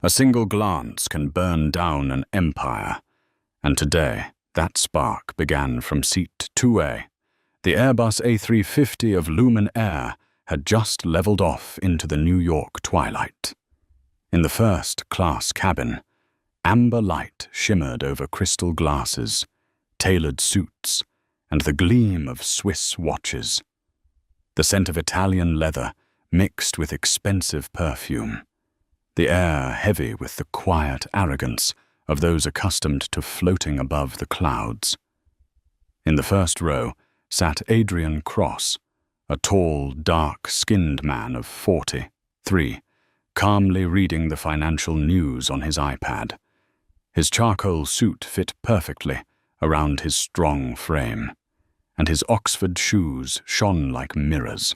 A single glance can burn down an empire, and today that spark began from seat 2A. The Airbus A350 of Lumen Air had just leveled off into the New York twilight. In the first-class cabin, amber light shimmered over crystal glasses, tailored suits, and the gleam of Swiss watches. The scent of Italian leather mixed with expensive perfume, the air heavy with the quiet arrogance of those accustomed to floating above the clouds. In the first row sat Adrian Cross, a tall, dark-skinned man of 43, calmly reading the financial news on his iPad. His charcoal suit fit perfectly around his strong frame, and his Oxford shoes shone like mirrors.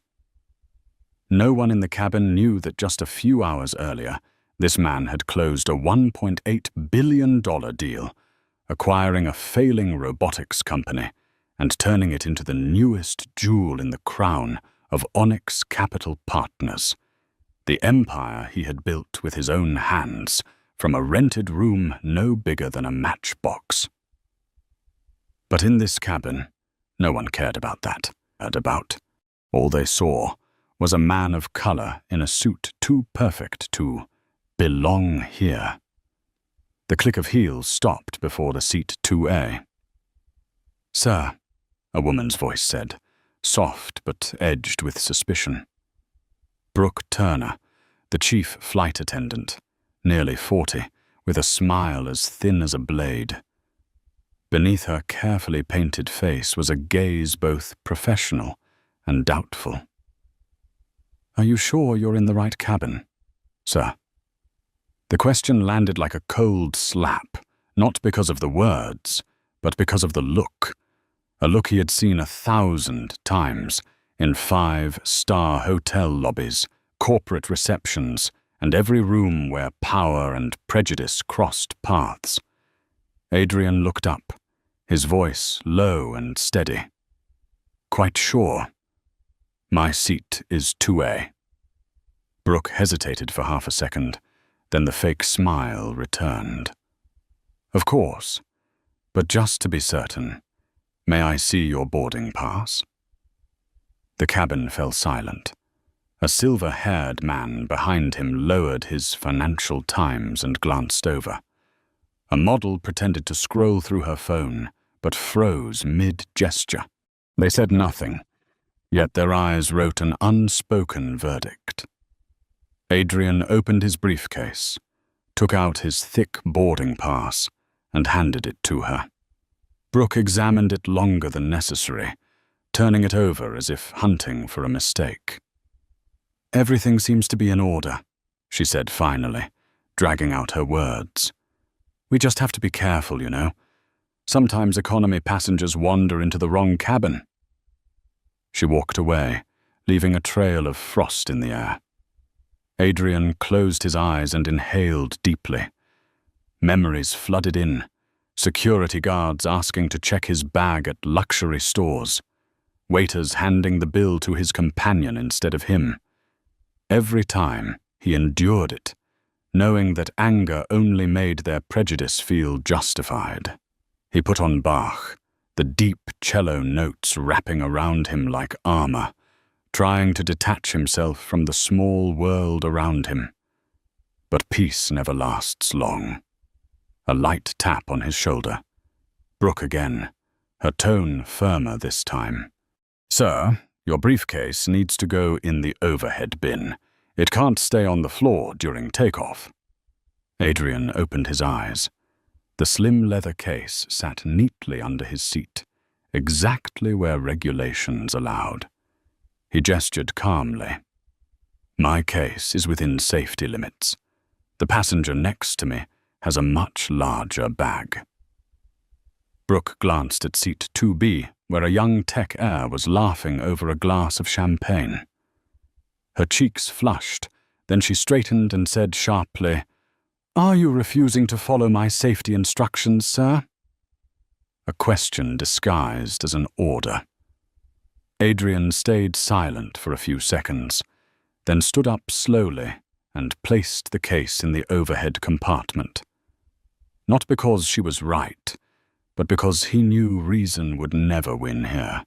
No one in the cabin knew that just a few hours earlier, this man had closed a $1.8 billion deal, acquiring a failing robotics company and turning it into the newest jewel in the crown of Onyx Capital Partners, the empire he had built with his own hands from a rented room no bigger than a matchbox. But in this cabin, no one cared about that. All they saw was a man of color in a suit too perfect to belong here. The click of heels stopped before the seat 2A. "Sir," a woman's voice said, soft but edged with suspicion. Brooke Turner, the chief flight attendant, nearly 40, with a smile as thin as a blade. Beneath her carefully painted face was a gaze both professional and doubtful. "Are you sure you're in the right cabin, sir?" The question landed like a cold slap, not because of the words, but because of the look. A look he had seen 1,000 times in 5-star hotel lobbies, corporate receptions, and every room where power and prejudice crossed paths. Adrian looked up, his voice low and steady. "Quite sure. My seat is 2A. Brooke hesitated for half a second, then the fake smile returned. "Of course, but just to be certain, may I see your boarding pass?" The cabin fell silent. A silver-haired man behind him lowered his Financial Times and glanced over. A model pretended to scroll through her phone, but froze mid-gesture. They said nothing, yet their eyes wrote an unspoken verdict. Adrian opened his briefcase, took out his thick boarding pass, and handed it to her. Brooke examined it longer than necessary, turning it over as if hunting for a mistake. "Everything seems to be in order," she said finally, dragging out her words. "We just have to be careful, you know. Sometimes economy passengers wander into the wrong cabin." She walked away, leaving a trail of frost in the air. Adrian closed his eyes and inhaled deeply. Memories flooded in, security guards asking to check his bag at luxury stores, waiters handing the bill to his companion instead of him. Every time, he endured it, knowing that anger only made their prejudice feel justified. He put on Bach, the deep cello notes wrapping around him like armor, trying to detach himself from the small world around him. But peace never lasts long. A light tap on his shoulder. Brooke again, her tone firmer this time. "Sir, your briefcase needs to go in the overhead bin. It can't stay on the floor during takeoff." Adrian opened his eyes. The slim leather case sat neatly under his seat, exactly where regulations allowed. He gestured calmly. "My case is within safety limits. The passenger next to me has a much larger bag." Brooke glanced at seat 2B, where a young tech heir was laughing over a glass of champagne. Her cheeks flushed, then she straightened and said sharply, "Are you refusing to follow my safety instructions, sir?" A question disguised as an order. Adrian stayed silent for a few seconds, then stood up slowly and placed the case in the overhead compartment. Not because she was right, but because he knew reason would never win here.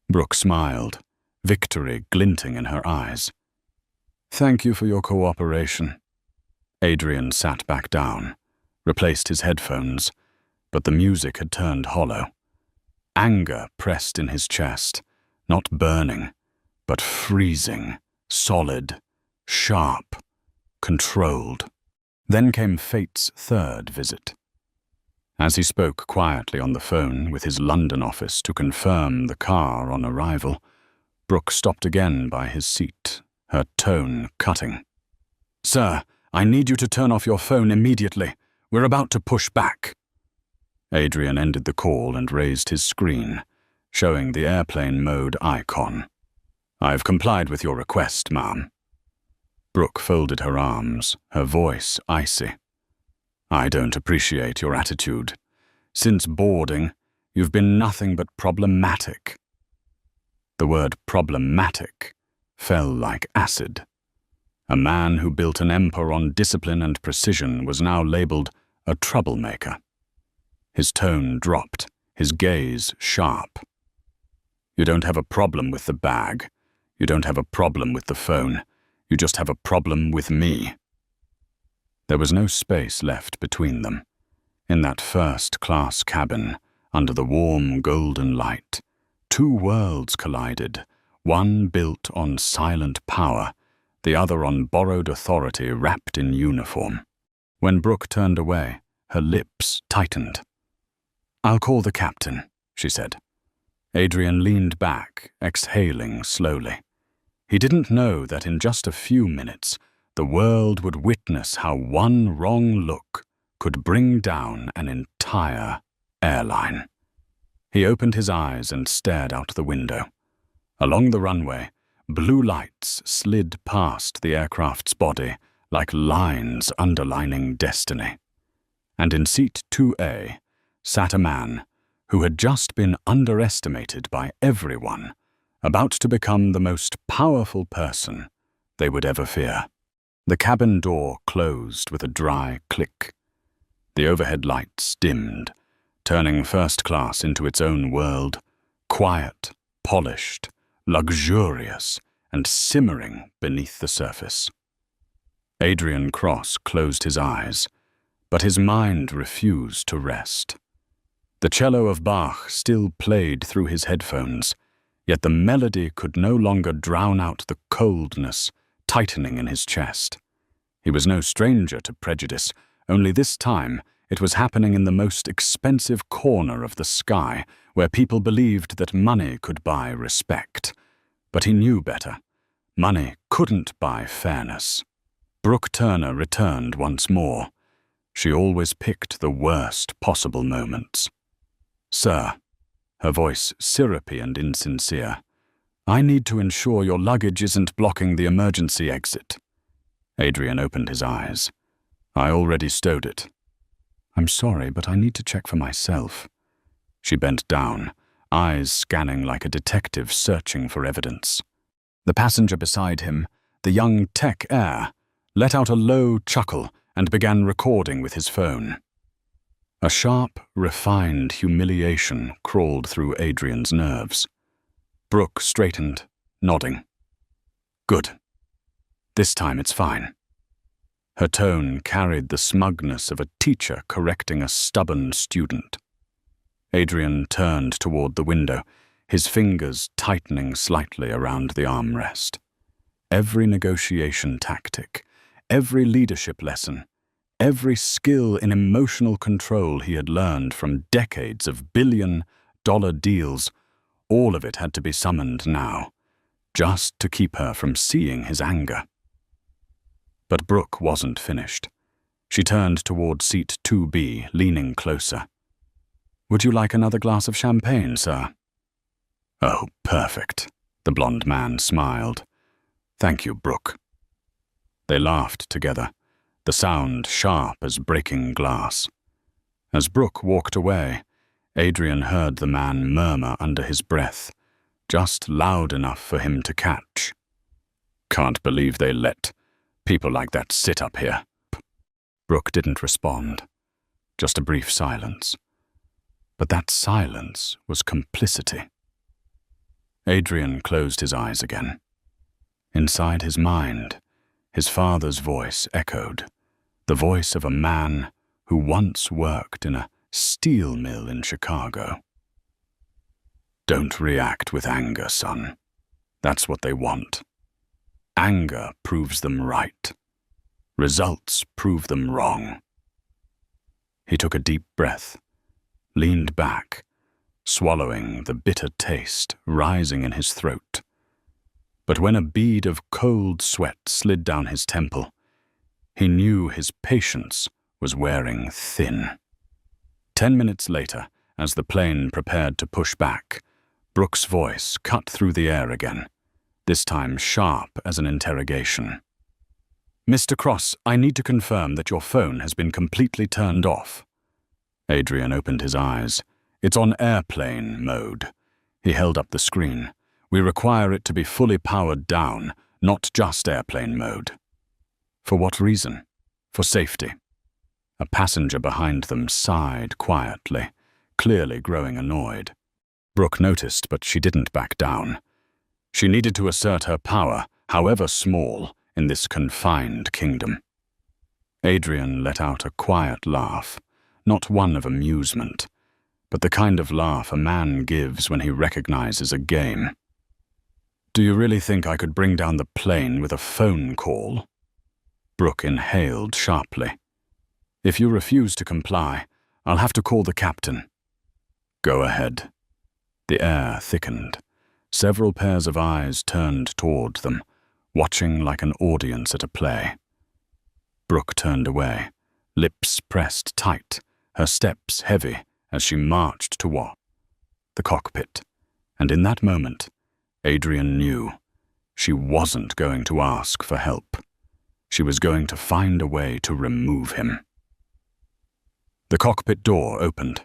Brooke smiled, victory glinting in her eyes. "Thank you for your cooperation." Adrian sat back down, replaced his headphones, but the music had turned hollow. Anger pressed in his chest, not burning, but freezing, solid, sharp, controlled. Then came fate's third visit. As he spoke quietly on the phone with his London office to confirm the car on arrival, Brooke stopped again by his seat, her tone cutting. "Sir, I need you to turn off your phone immediately. We're about to push back." Adrian ended the call and raised his screen, showing the airplane mode icon. "I've complied with your request, ma'am." Brooke folded her arms, her voice icy. "I don't appreciate your attitude. Since boarding, you've been nothing but problematic." The word problematic fell like acid. A man who built an empire on discipline and precision was now labeled a troublemaker. His tone dropped, his gaze sharp. "You don't have a problem with the bag. You don't have a problem with the phone. You just have a problem with me." There was no space left between them. In that first-class cabin, under the warm golden light, two worlds collided, one built on silent power, the other on borrowed authority wrapped in uniform. When Brooke turned away, her lips tightened. "I'll call the captain," she said. Adrian leaned back, exhaling slowly. He didn't know that in just a few minutes, the world would witness how one wrong look could bring down an entire airline. He opened his eyes and stared out the window. Along the runway, blue lights slid past the aircraft's body like lines underlining destiny. And in seat 2A sat a man who had just been underestimated by everyone, about to become the most powerful person they would ever fear. The cabin door closed with a dry click. The overhead lights dimmed, turning first class into its own world, quiet, polished, luxurious, and simmering beneath the surface. Adrian Cross closed his eyes, but his mind refused to rest. The cello of Bach still played through his headphones, yet the melody could no longer drown out the coldness tightening in his chest. He was no stranger to prejudice, only this time it was happening in the most expensive corner of the sky, where people believed that money could buy respect. But he knew better. Money couldn't buy fairness. Brooke Turner returned once more. She always picked the worst possible moments. "Sir," her voice syrupy and insincere, "I need to ensure your luggage isn't blocking the emergency exit." Adrian opened his eyes. "I already stowed it." "I'm sorry, but I need to check for myself." She bent down, eyes scanning like a detective searching for evidence. The passenger beside him, the young tech heir, let out a low chuckle and began recording with his phone. A sharp, refined humiliation crawled through Adrian's nerves. Brooke straightened, nodding. "Good. This time it's fine." Her tone carried the smugness of a teacher correcting a stubborn student. Adrian turned toward the window, his fingers tightening slightly around the armrest. Every negotiation tactic, every leadership lesson, every skill in emotional control he had learned from decades of billion-dollar deals, all of it had to be summoned now, just to keep her from seeing his anger. But Brooke wasn't finished. She turned toward seat 2B, leaning closer. "Would you like another glass of champagne, sir?" "Oh, perfect," the blonde man smiled. "Thank you, Brooke." They laughed together, the sound sharp as breaking glass. As Brooke walked away, Adrian heard the man murmur under his breath, just loud enough for him to catch. "Can't believe they let People like that sit up here. Brooke didn't respond. Just a brief silence. But that silence was complicity. Adrian closed his eyes again. Inside his mind, his father's voice echoed, the voice of a man who once worked in a steel mill in Chicago. Don't react with anger, son. That's what they want. Anger proves them right. Results prove them wrong. He took a deep breath, leaned back, swallowing the bitter taste rising in his throat. But when a bead of cold sweat slid down his temple, he knew his patience was wearing thin. 10 minutes later, as the plane prepared to push back, Brooke's voice cut through the air again, this time sharp as an interrogation. Mr. Cross, I need to confirm that your phone has been completely turned off. Adrian opened his eyes. It's on airplane mode. He held up the screen. We require it to be fully powered down, not just airplane mode. For what reason? For safety. A passenger behind them sighed quietly, clearly growing annoyed. Brooke noticed, but she didn't back down. She needed to assert her power, however small, in this confined kingdom. Adrian let out a quiet laugh, not one of amusement, but the kind of laugh a man gives when he recognizes a game. Do you really think I could bring down the plane with a phone call? Brooke inhaled sharply. If you refuse to comply, I'll have to call the captain. Go ahead. The air thickened. Several pairs of eyes turned toward them, watching like an audience at a play. Brooke turned away, lips pressed tight, her steps heavy as she marched toward the cockpit. And in that moment, Adrian knew she wasn't going to ask for help. She was going to find a way to remove him. The cockpit door opened.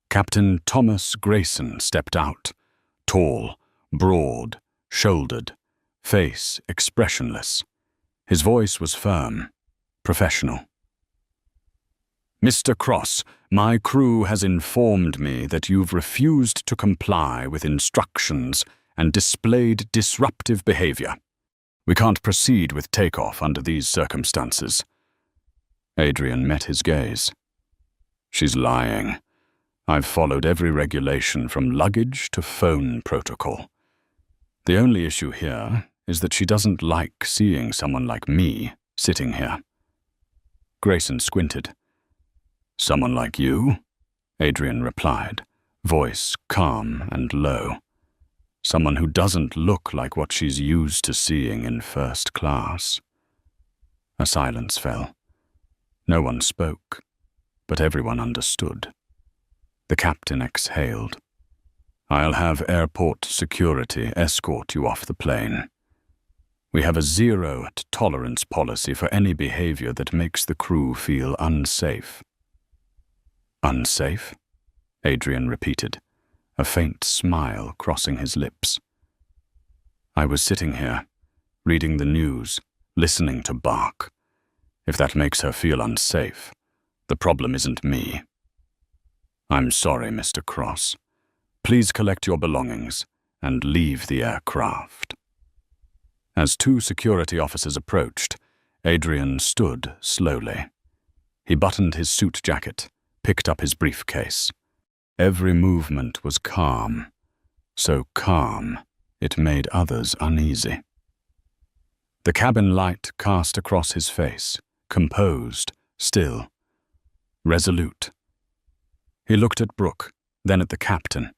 Captain Thomas Grayson stepped out, tall, broad, shouldered, face expressionless. His voice was firm, professional. Mr. Cross, my crew has informed me that you've refused to comply with instructions and displayed disruptive behavior. We can't proceed with takeoff under these circumstances. Adrian met his gaze. She's lying. I've followed every regulation from luggage to phone protocol. The only issue here is that she doesn't like seeing someone like me sitting here. Grayson squinted. Someone like you? Adrian replied, voice calm and low. Someone who doesn't look like what she's used to seeing in first class. A silence fell. No one spoke, but everyone understood. The captain exhaled. I'll have airport security escort you off the plane. We have a zero-tolerance policy for any behavior that makes the crew feel unsafe. Unsafe? Adrian repeated, a faint smile crossing his lips. I was sitting here, reading the news, listening to bark. If that makes her feel unsafe, the problem isn't me. I'm sorry, Mr. Cross. Please collect your belongings and leave the aircraft. As two security officers approached, Adrian stood slowly. He buttoned his suit jacket, picked up his briefcase. Every movement was calm, so calm it made others uneasy. The cabin light cast across his face, composed, still, resolute. He looked at Brooke, then at the captain,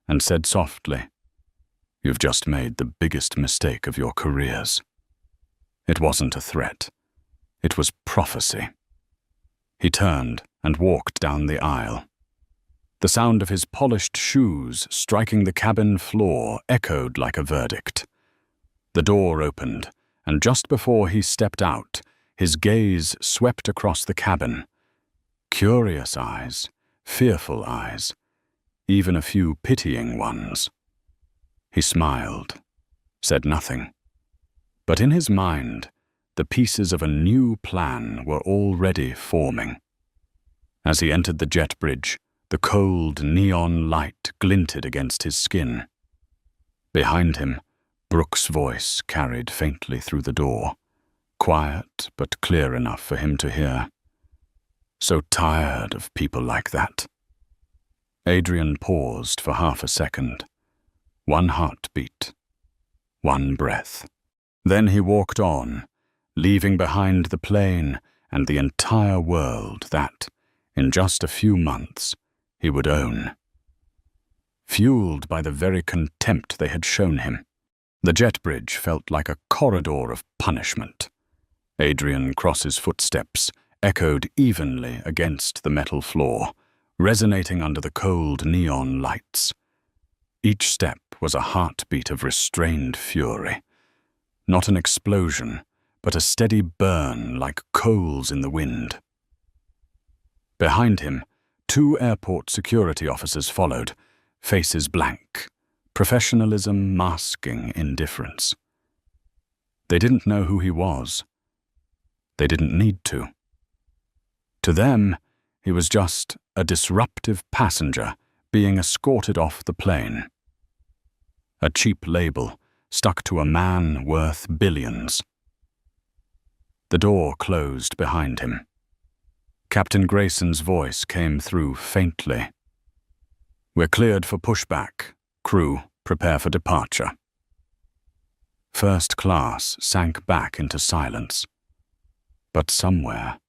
and said softly, You've just made the biggest mistake of your careers. It wasn't a threat. It was prophecy. He turned and walked down the aisle. The sound of his polished shoes striking the cabin floor echoed like a verdict. The door opened, and just before he stepped out, his gaze swept across the cabin. Curious eyes, fearful eyes, even a few pitying ones. He smiled, said nothing. But in his mind, the pieces of a new plan were already forming. As he entered the jet bridge, the cold neon light glinted against his skin. Behind him, Brooke's voice carried faintly through the door, quiet but clear enough for him to hear. So tired of people like that. Adrian paused for half a second. One heartbeat. One breath. Then he walked on, leaving behind the plane and the entire world that, in just a few months, he would own. Fueled by the very contempt they had shown him, the jet bridge felt like a corridor of punishment. Adrian Cross's footsteps echoed evenly against the metal floor, resonating under the cold neon lights. Each step was a heartbeat of restrained fury. Not an explosion, but a steady burn like coals in the wind. Behind him, 2 airport security officers followed, faces blank, professionalism masking indifference. They didn't know who he was. They didn't need to. To them, he was just a disruptive passenger being escorted off the plane. A cheap label stuck to a man worth billions. The door closed behind him. Captain Grayson's voice came through faintly. "We're cleared for pushback. Crew, prepare for departure." First class sank back into silence. But somewhere,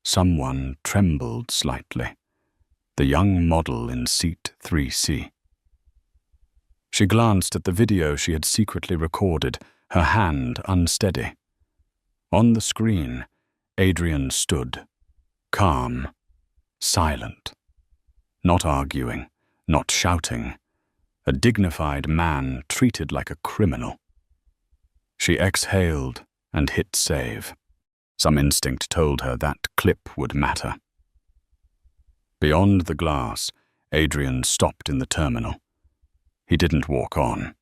someone trembled slightly. The young model in seat 3C. She glanced at the video she had secretly recorded, her hand unsteady. On the screen, Adrian stood, calm, silent, not arguing, not shouting, a dignified man treated like a criminal. She exhaled and hit save. Some instinct told her that clip would matter. Beyond the glass, Adrian stopped in the terminal. He didn't walk on.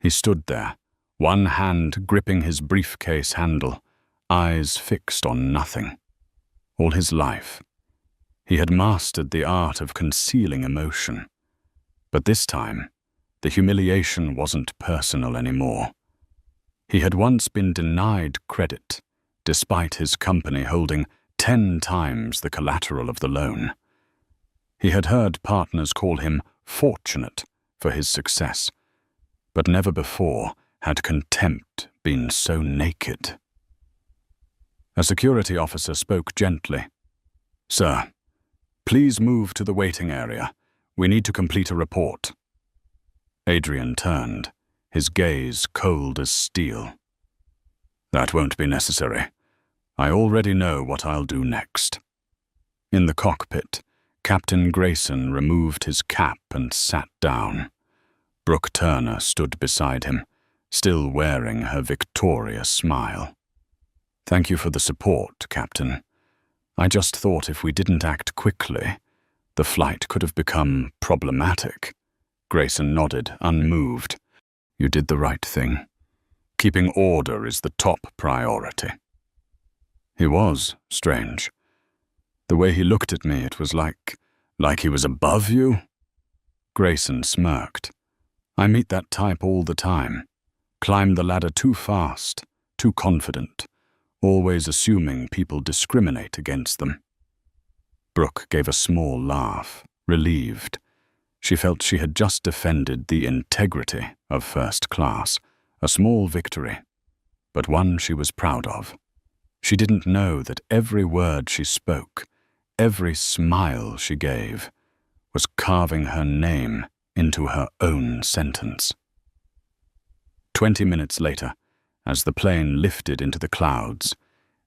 He stood there, one hand gripping his briefcase handle, eyes fixed on nothing. All his life, he had mastered the art of concealing emotion. But this time, the humiliation wasn't personal anymore. He had once been denied credit, despite his company holding 10 times the collateral of the loan. He had heard partners call him fortunate for his success, but never before had contempt been so naked. A security officer spoke gently. "Sir, please move to the waiting area. We need to complete a report." Adrian turned, his gaze cold as steel. "That won't be necessary. I already know what I'll do next." In the cockpit, Captain Grayson removed his cap and sat down. Brooke Turner stood beside him, still wearing her victorious smile. "Thank you for the support, Captain. I just thought if we didn't act quickly, the flight could have become problematic." Grayson nodded, unmoved. "You did the right thing. Keeping order is the top priority." He was strange. The way he looked at me, it was like he was above you. Grayson smirked. "I meet that type all the time. Climb the ladder too fast, too confident, always assuming people discriminate against them." Brooke gave a small laugh, relieved. She felt she had just defended the integrity of first class, a small victory, but one she was proud of. She didn't know that every word she spoke, every smile she gave, was carving her name into her own sentence. 20 minutes later, as the plane lifted into the clouds,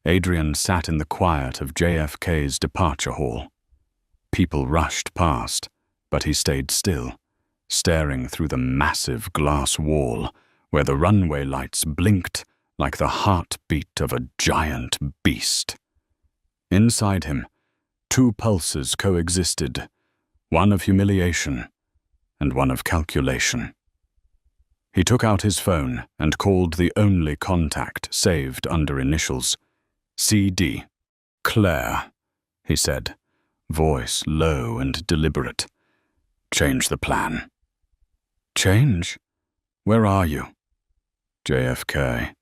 Adrian sat in the quiet of JFK's departure hall. People rushed past, but he stayed still, staring through the massive glass wall where the runway lights blinked like the heartbeat of a giant beast. Inside him, 2 pulses coexisted, one of humiliation and one of calculation. He took out his phone and called the only contact saved under initials. CD. Claire, he said, voice low and deliberate. Change the plan. Change? Where are you? JFK.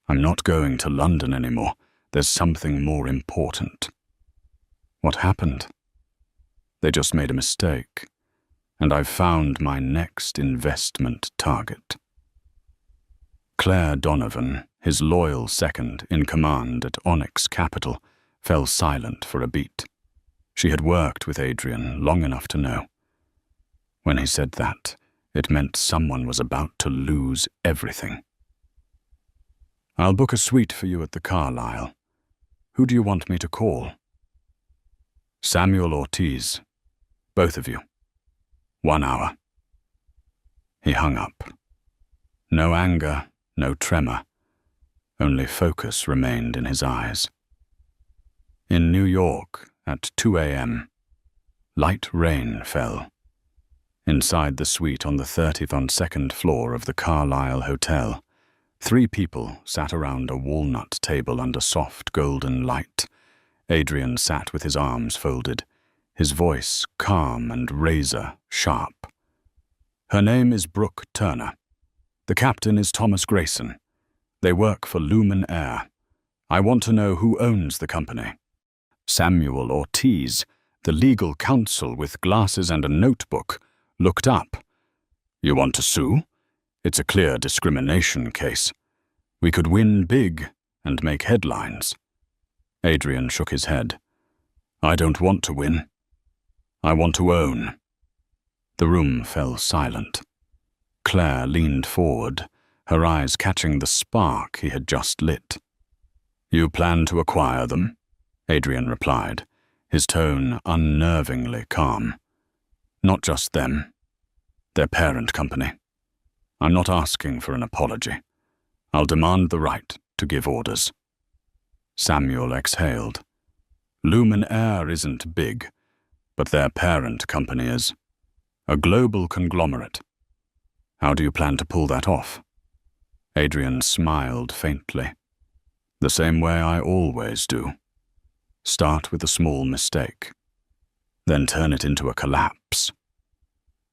I'm not going to London anymore. There's something more important. What happened? They just made a mistake, and I've found my next investment target. Claire Donovan, his loyal second in command at Onyx Capital, fell silent for a beat. She had worked with Adrian long enough to know. When he said that, it meant someone was about to lose everything. I'll book a suite for you at the Carlyle. Who do you want me to call? Samuel Ortiz. Both of you. 1 hour. He hung up. No anger, no tremor. Only focus remained in his eyes. In New York, at 2 a.m., light rain fell. Inside the suite on the 32nd floor of the Carlyle Hotel, 3 people sat around a walnut table under soft golden light. Adrian sat with his arms folded, his voice calm and razor-sharp. Her name is Brooke Turner. The captain is Thomas Grayson. They work for Lumen Air. I want to know who owns the company. Samuel Ortiz, the legal counsel with glasses and a notebook, looked up. You want to sue? It's a clear discrimination case. We could win big and make headlines. Adrian shook his head. I don't want to win. I want to own. The room fell silent. Claire leaned forward, her eyes catching the spark he had just lit. You plan to acquire them? Adrian replied, his tone unnervingly calm. Not just them. Their parent company. I'm not asking for an apology. I'll demand the right to give orders. Samuel exhaled. Lumen Air isn't big, but their parent company is. A global conglomerate. How do you plan to pull that off? Adrian smiled faintly. The same way I always do. Start with a small mistake, then turn it into a collapse.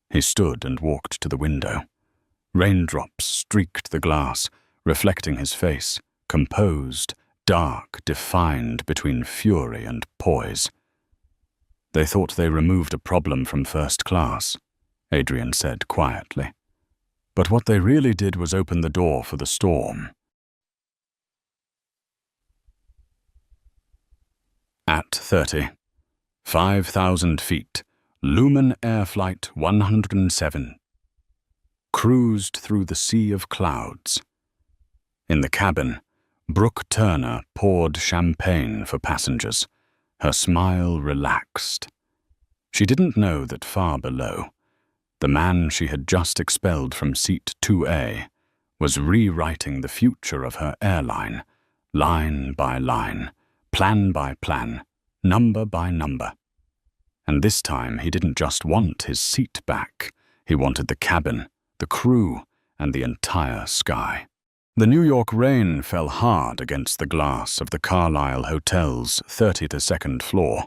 He stood and walked to the window. Raindrops streaked the glass, reflecting his face, composed, dark, defined between fury and poise. They thought they removed a problem from first class, Adrian said quietly. But what they really did was open the door for the storm. At 30, 5,000 feet, Lumen Air Flight 107 cruised through the sea of clouds. In the cabin, Brooke Turner poured champagne for passengers, her smile relaxed. She didn't know that far below, the man she had just expelled from seat 2A was rewriting the future of her airline, line by line, plan by plan, number by number. And this time he didn't just want his seat back, he wanted the cabin, the crew, and the entire sky. The New York rain fell hard against the glass of the Carlyle Hotel's 32nd floor.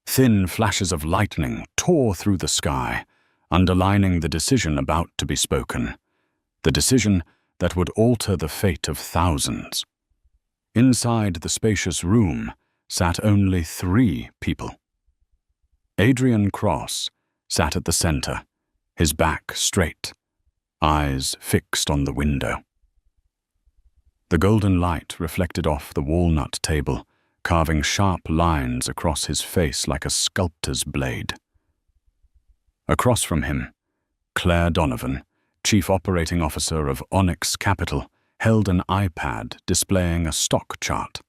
Thin flashes of lightning tore through the sky, underlining the decision about to be spoken, the decision that would alter the fate of thousands. Inside the spacious room sat only 3 people. Adrian Cross sat at the center, his back straight, eyes fixed on the window. The golden light reflected off the walnut table, carving sharp lines across his face like a sculptor's blade. Across from him, Claire Donovan, Chief Operating Officer of Onyx Capital, held an iPad displaying a stock chart.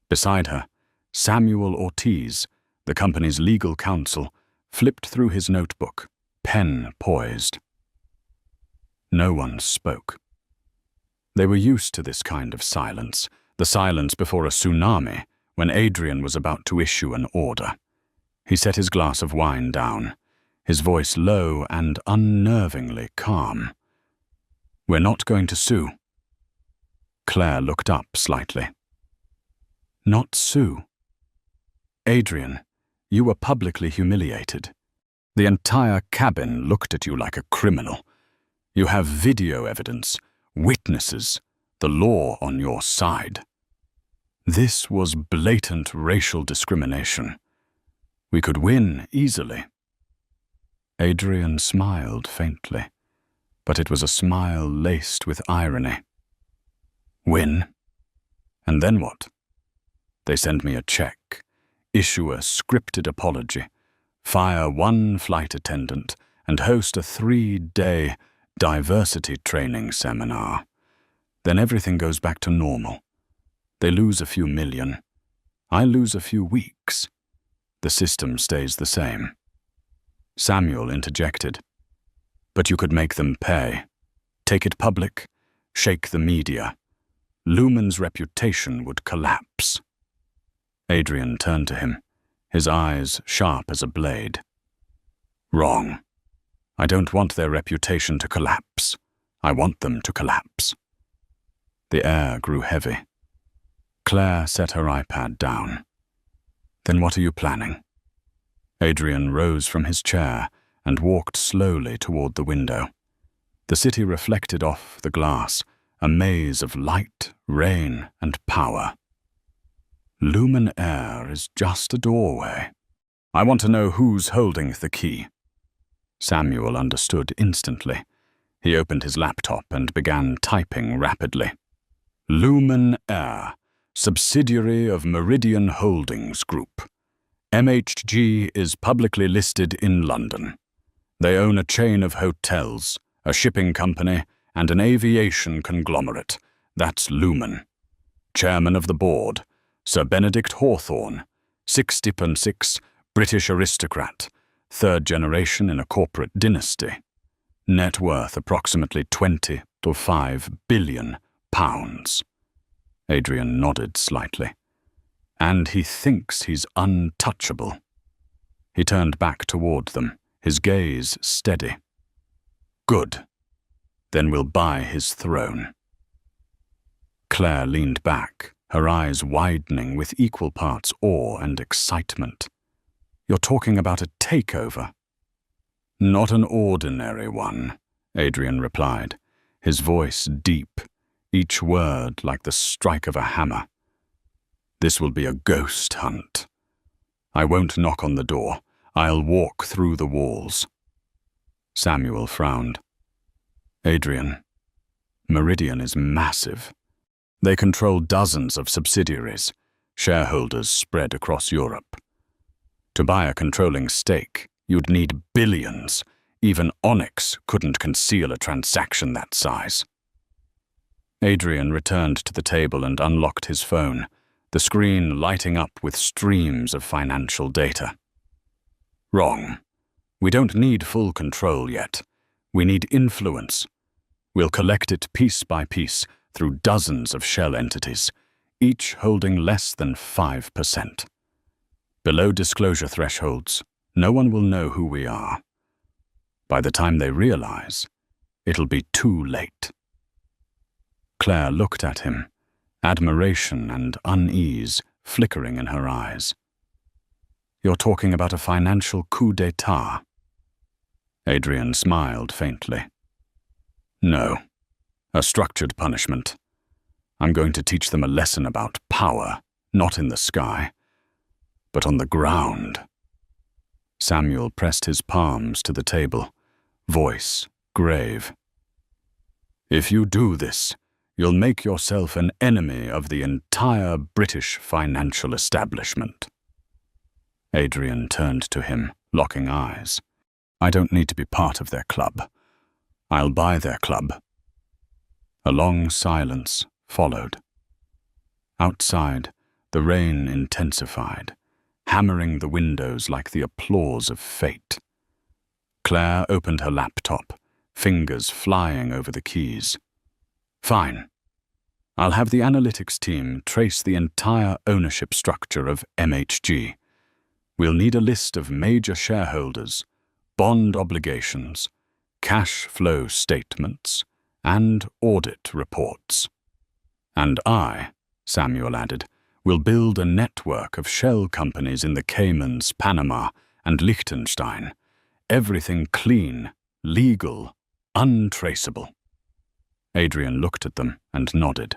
Beside her, Samuel Ortiz, the company's legal counsel, flipped through his notebook, pen poised. No one spoke. They were used to this kind of silence, the silence before a tsunami, when Adrian was about to issue an order. He set his glass of wine down, his voice low and unnervingly calm. We're not going to sue. Claire looked up slightly. Not sue? Adrian, you were publicly humiliated. The entire cabin looked at you like a criminal. You have video evidence, witnesses, the law on your side. This was blatant racial discrimination. We could win easily. Adrian smiled faintly, but it was a smile laced with irony. Win? And then what? They send me a check, issue a scripted apology, fire one flight attendant, and host a 3-day diversity training seminar. Then everything goes back to normal. They lose a few million. I lose a few weeks. The system stays the same. Samuel interjected. But you could make them pay. Take it public, shake the media. Lumen's reputation would collapse. Adrian turned to him, his eyes sharp as a blade. Wrong. I don't want their reputation to collapse. I want them to collapse. The air grew heavy. Claire set her iPad down. Then what are you planning? Adrian rose from his chair and walked slowly toward the window. The city reflected off the glass, a maze of light, rain, and power. Lumen Air is just a doorway. I want to know who's holding the key. Samuel understood instantly. He opened his laptop and began typing rapidly. Lumen Air, subsidiary of Meridian Holdings Group. MHG is publicly listed in London. They own a chain of hotels, a shipping company, and an aviation conglomerate. That's Lumen. Chairman of the board, Sir Benedict Hawthorne, 60-6, British aristocrat, 3rd generation in a corporate dynasty. Net worth approximately 20 to 5 billion pounds. Adrian nodded slightly. And he thinks he's untouchable. He turned back toward them, his gaze steady. Good. Then we'll buy his throne. Claire leaned back, her eyes widening with equal parts awe and excitement. You're talking about a takeover? Not an ordinary one, Adrian replied, his voice deep, each word like the strike of a hammer. This will be a ghost hunt. I won't knock on the door. I'll walk through the walls. Samuel frowned. Adrian, Meridian is massive. They control dozens of subsidiaries, shareholders spread across Europe. To buy a controlling stake, you'd need billions. Even Onyx couldn't conceal a transaction that size. Adrian returned to the table and unlocked his phone, the screen lighting up with streams of financial data. Wrong. We don't need full control yet. We need influence. We'll collect it piece by piece through dozens of shell entities, each holding less than 5%. Below disclosure thresholds, no one will know who we are. By the time they realize, it'll be too late. Claire looked at him, admiration and unease flickering in her eyes. You're talking about a financial coup d'etat? Adrian smiled faintly. No, a structured punishment. I'm going to teach them a lesson about power, not in the sky, but on the ground. Samuel pressed his palms to the table, voice grave. If you do this, you'll make yourself an enemy of the entire British financial establishment. Adrian turned to him, locking eyes. I don't need to be part of their club. I'll buy their club. A long silence followed. Outside, the rain intensified, hammering the windows like the applause of fate. Claire opened her laptop, fingers flying over the keys. Fine. I'll have the analytics team trace the entire ownership structure of MHG. We'll need a list of major shareholders, bond obligations, cash flow statements, and audit reports. And I, Samuel added, will build a network of shell companies in the Caymans, Panama, and Liechtenstein. Everything clean, legal, untraceable. Adrian looked at them and nodded.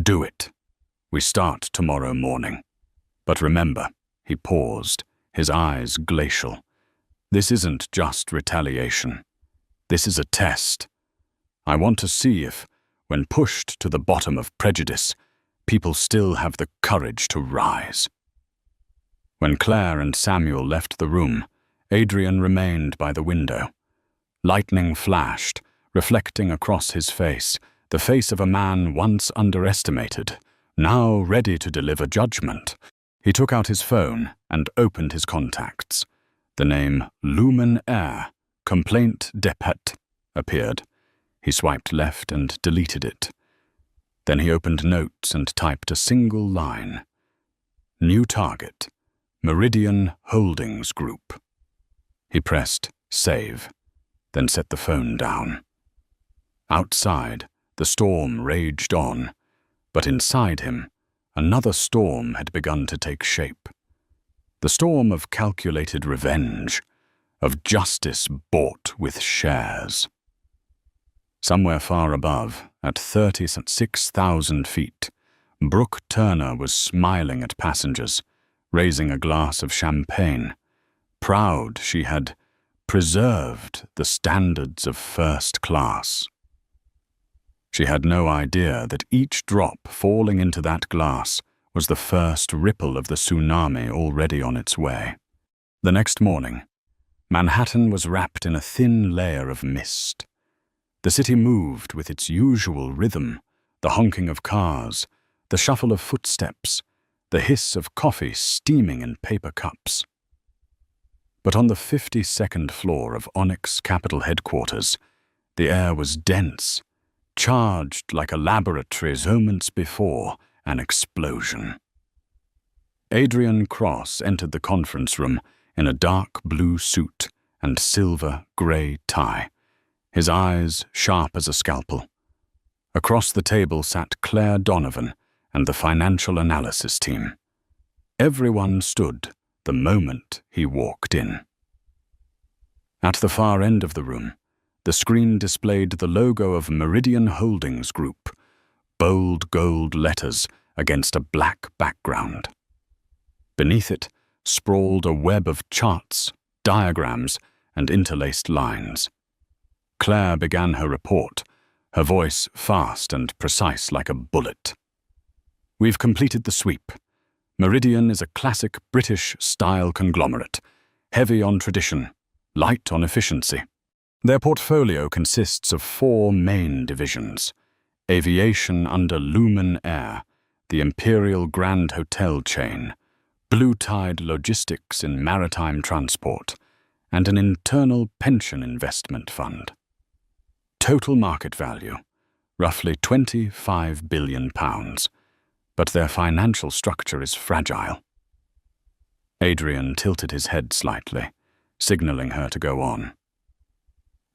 Do it. We start tomorrow morning. But remember, he paused, his eyes glacial. This isn't just retaliation. This is a test. I want to see if, when pushed to the bottom of prejudice, people still have the courage to rise. When Claire and Samuel left the room, Adrian remained by the window. Lightning flashed, reflecting across his face, the face of a man once underestimated, now ready to deliver judgment. He took out his phone and opened his contacts. The name Lumen Air, Complaint Depot, appeared. He swiped left and deleted it. Then he opened notes and typed a single line. New target, Meridian Holdings Group. He pressed save, then set the phone down. Outside, the storm raged on, but inside him, another storm had begun to take shape. The storm of calculated revenge, of justice bought with shares. Somewhere far above, at 36,000 feet, Brooke Turner was smiling at passengers, raising a glass of champagne, proud she had preserved the standards of first class. She had no idea that each drop falling into that glass was the first ripple of the tsunami already on its way. The next morning, Manhattan was wrapped in a thin layer of mist. The city moved with its usual rhythm, the honking of cars, the shuffle of footsteps, the hiss of coffee steaming in paper cups. But on the 52nd floor of Onyx Capital headquarters, the air was dense, charged like a laboratory moments before an explosion. Adrian Cross entered the conference room in a dark blue suit and silver-grey tie, his eyes sharp as a scalpel. Across the table sat Claire Donovan and the financial analysis team. Everyone stood the moment he walked in. At the far end of the room, the screen displayed the logo of Meridian Holdings Group, bold gold letters against a black background. Beneath it sprawled a web of charts, diagrams, and interlaced lines. Claire began her report, her voice fast and precise like a bullet. We've completed the sweep. Meridian is a classic British-style conglomerate, heavy on tradition, light on efficiency. Their portfolio consists of 4 main divisions: aviation under Lumen Air, the Imperial Grand Hotel chain, Blue Tide Logistics in maritime transport, and an internal pension investment fund. Total market value, roughly £25 billion, but their financial structure is fragile. Adrian tilted his head slightly, signaling her to go on.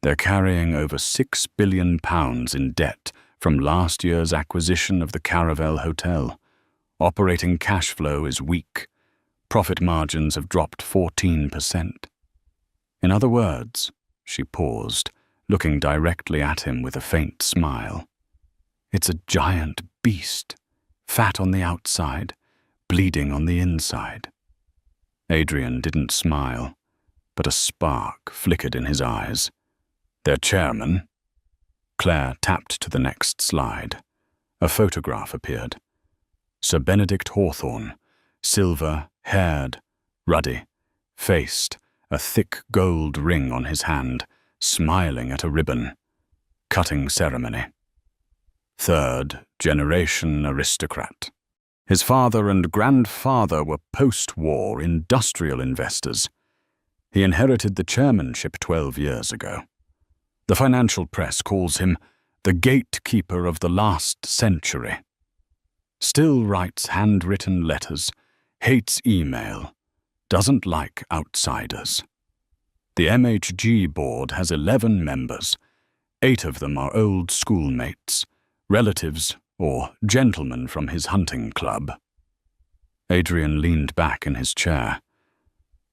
They're carrying over £6 billion in debt from last year's acquisition of the Caravel Hotel. Operating cash flow is weak. Profit margins have dropped 14%. In other words, she paused, looking directly at him with a faint smile. It's a giant beast, fat on the outside, bleeding on the inside. Adrian didn't smile, but a spark flickered in his eyes. Their chairman? Claire tapped to the next slide. A photograph appeared. Sir Benedict Hawthorne, silver-haired, ruddy, faced, a thick gold ring on his hand, smiling at a ribbon. Cutting ceremony. 3rd-generation aristocrat. His father and grandfather were post-war industrial investors. He inherited the chairmanship 12 years ago. The financial press calls him the gatekeeper of the last century. Still writes handwritten letters, hates email, doesn't like outsiders. The MHG board has 11 members. 8 of them are old schoolmates, relatives, or gentlemen from his hunting club. Adrian leaned back in his chair.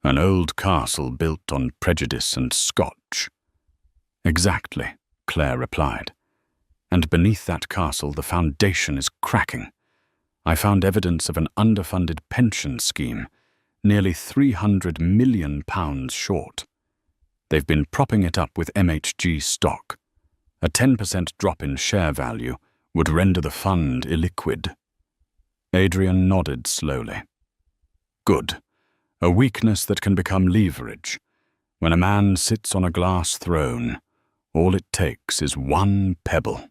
An old castle built on prejudice and Scotch. Exactly, Claire replied. And beneath that castle the foundation is cracking. I found evidence of an underfunded pension scheme, nearly £300 million short. They've been propping it up with MHG stock. A 10% drop in share value would render the fund illiquid. Adrian nodded slowly. Good. A weakness that can become leverage. When a man sits on a glass throne, all it takes is one pebble.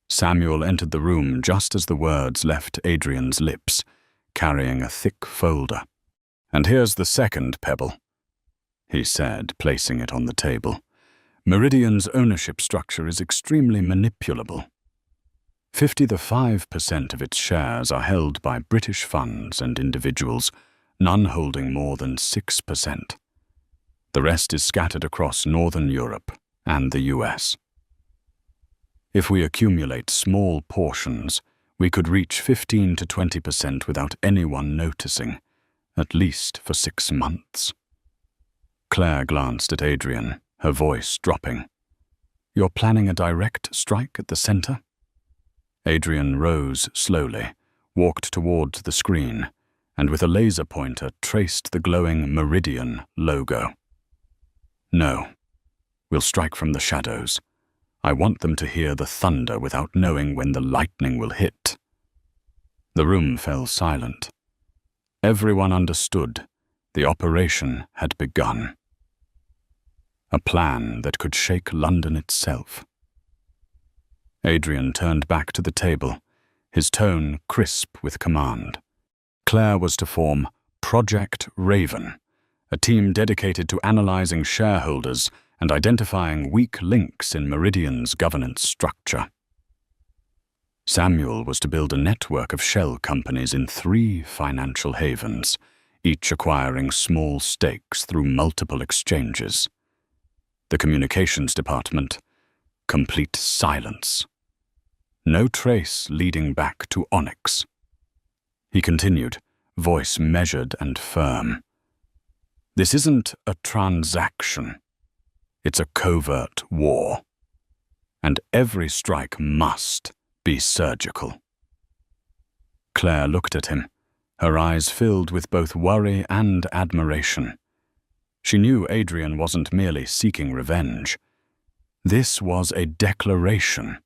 Samuel entered the room just as the words left Adrian's lips, carrying a thick folder. "And here's the second pebble," he said, placing it on the table. "Meridian's ownership structure is extremely manipulable. 55% of its shares are held by British funds and individuals, none holding more than 6%. The rest is scattered across Northern Europe and the US. If we accumulate small portions, we could reach 15 to 20% without anyone noticing, at least for 6 months. Claire glanced at Adrian, her voice dropping. "You're planning a direct strike at the center?" Adrian rose slowly, walked towards the screen, and with a laser pointer traced the glowing Meridian logo. "No. We'll strike from the shadows. I want them to hear the thunder without knowing when the lightning will hit." The room fell silent. Everyone understood the operation had begun. A plan that could shake London itself. Adrian turned back to the table, his tone crisp with command. Claire was to form Project Raven, a team dedicated to analyzing shareholders and identifying weak links in Meridian's governance structure. Samuel was to build a network of shell companies in 3 financial havens, each acquiring small stakes through multiple exchanges. The communications department, complete silence. No trace leading back to Onyx. He continued, voice measured and firm. "This isn't a transaction. It's a covert war. And every strike must be surgical." Claire looked at him, her eyes filled with both worry and admiration. She knew Adrian wasn't merely seeking revenge. This was a declaration.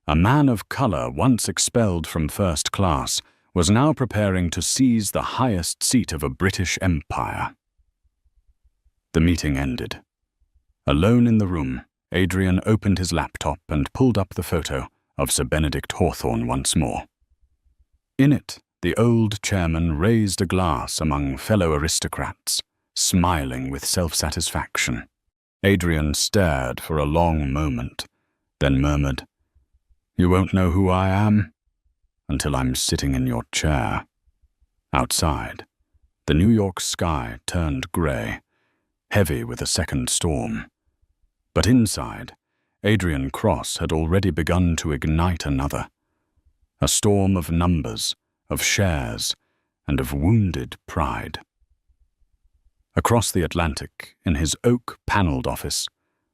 A man of color once expelled from first class was now preparing to seize the highest seat of a British empire. The meeting ended. Alone in the room, Adrian opened his laptop and pulled up the photo of Sir Benedict Hawthorne once more. In it, the old chairman raised a glass among fellow aristocrats, smiling with self-satisfaction. Adrian stared for a long moment, then murmured, "You won't know who I am until I'm sitting in your chair." Outside, the New York sky turned grey, heavy with a second storm. But inside, Adrian Cross had already begun to ignite another. A storm of numbers, of shares, and of wounded pride. Across the Atlantic, in his oak-panelled office,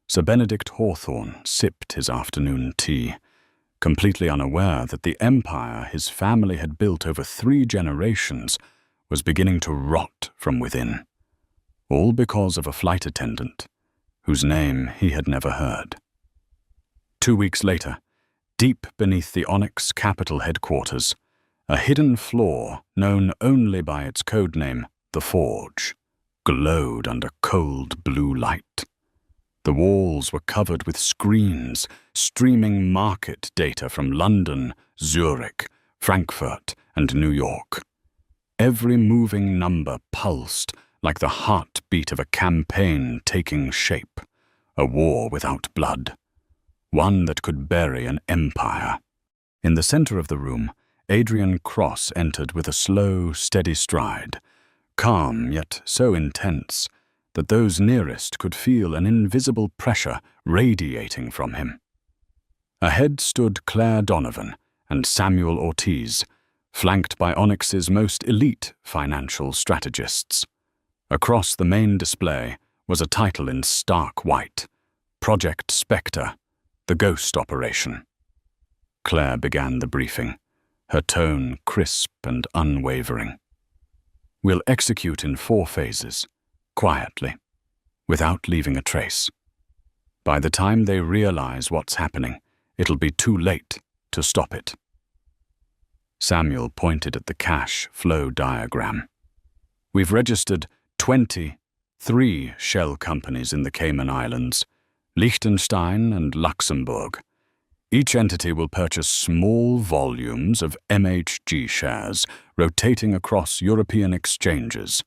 Sir Benedict Hawthorne sipped his afternoon tea, completely unaware that the empire his family had built over 3 generations was beginning to rot from within, all because of a flight attendant whose name he had never heard. 2 weeks later, deep beneath the Onyx Capital headquarters, a hidden floor known only by its codename, The Forge, glowed under cold blue light. The walls were covered with screens streaming market data from London, Zurich, Frankfurt, and New York. Every moving number pulsed like the heartbeat of a campaign taking shape, a war without blood, one that could bury an empire. In the center of the room, Adrian Cross entered with a slow, steady stride, calm yet so intense that those nearest could feel an invisible pressure radiating from him. Ahead stood Claire Donovan and Samuel Ortiz, flanked by Onyx's most elite financial strategists. Across the main display was a title in stark white: Project Spectre, the Ghost Operation. Claire began the briefing, her tone crisp and unwavering. We'll execute in 4 phases, quietly, without leaving a trace. By the time they realize what's happening, it'll be too late to stop it. Samuel pointed at the cash flow diagram. We've registered 23 shell companies in the Cayman Islands, Liechtenstein and Luxembourg. Each entity will purchase small volumes of MHG shares, rotating across European exchanges.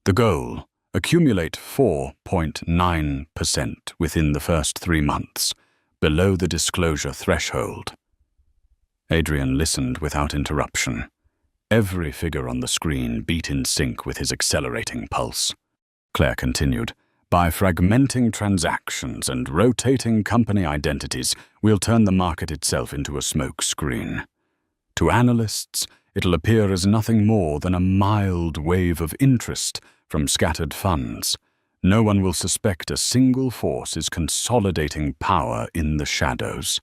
The goal: accumulate 4.9% within the first 3 months, below the disclosure threshold. Adrian listened without interruption. Every figure on the screen beat in sync with his accelerating pulse. Claire continued, by fragmenting transactions and rotating company identities, we'll turn the market itself into a smoke screen. To analysts, it'll appear as nothing more than a mild wave of interest from scattered funds. No one will suspect a single force is consolidating power in the shadows.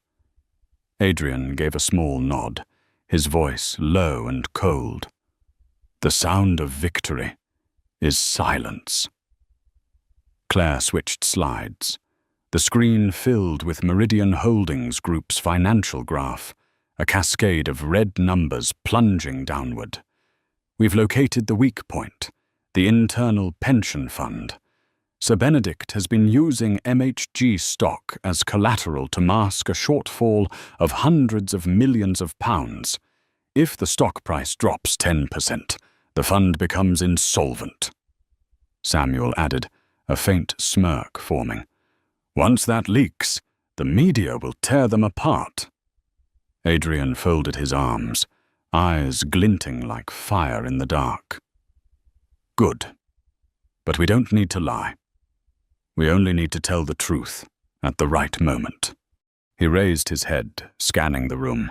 Adrian gave a small nod, his voice low and cold. The sound of victory is silence. Claire switched slides. The screen filled with Meridian Holdings Group's financial graph, a cascade of red numbers plunging downward. We've located the weak point, the internal pension fund. Sir Benedict has been using MHG stock as collateral to mask a shortfall of hundreds of millions of pounds. If the stock price drops 10%, the fund becomes insolvent. Samuel added, a faint smirk forming. Once that leaks, the media will tear them apart. Adrian folded his arms, eyes glinting like fire in the dark. Good. But we don't need to lie. We only need to tell the truth at the right moment. He raised his head, scanning the room.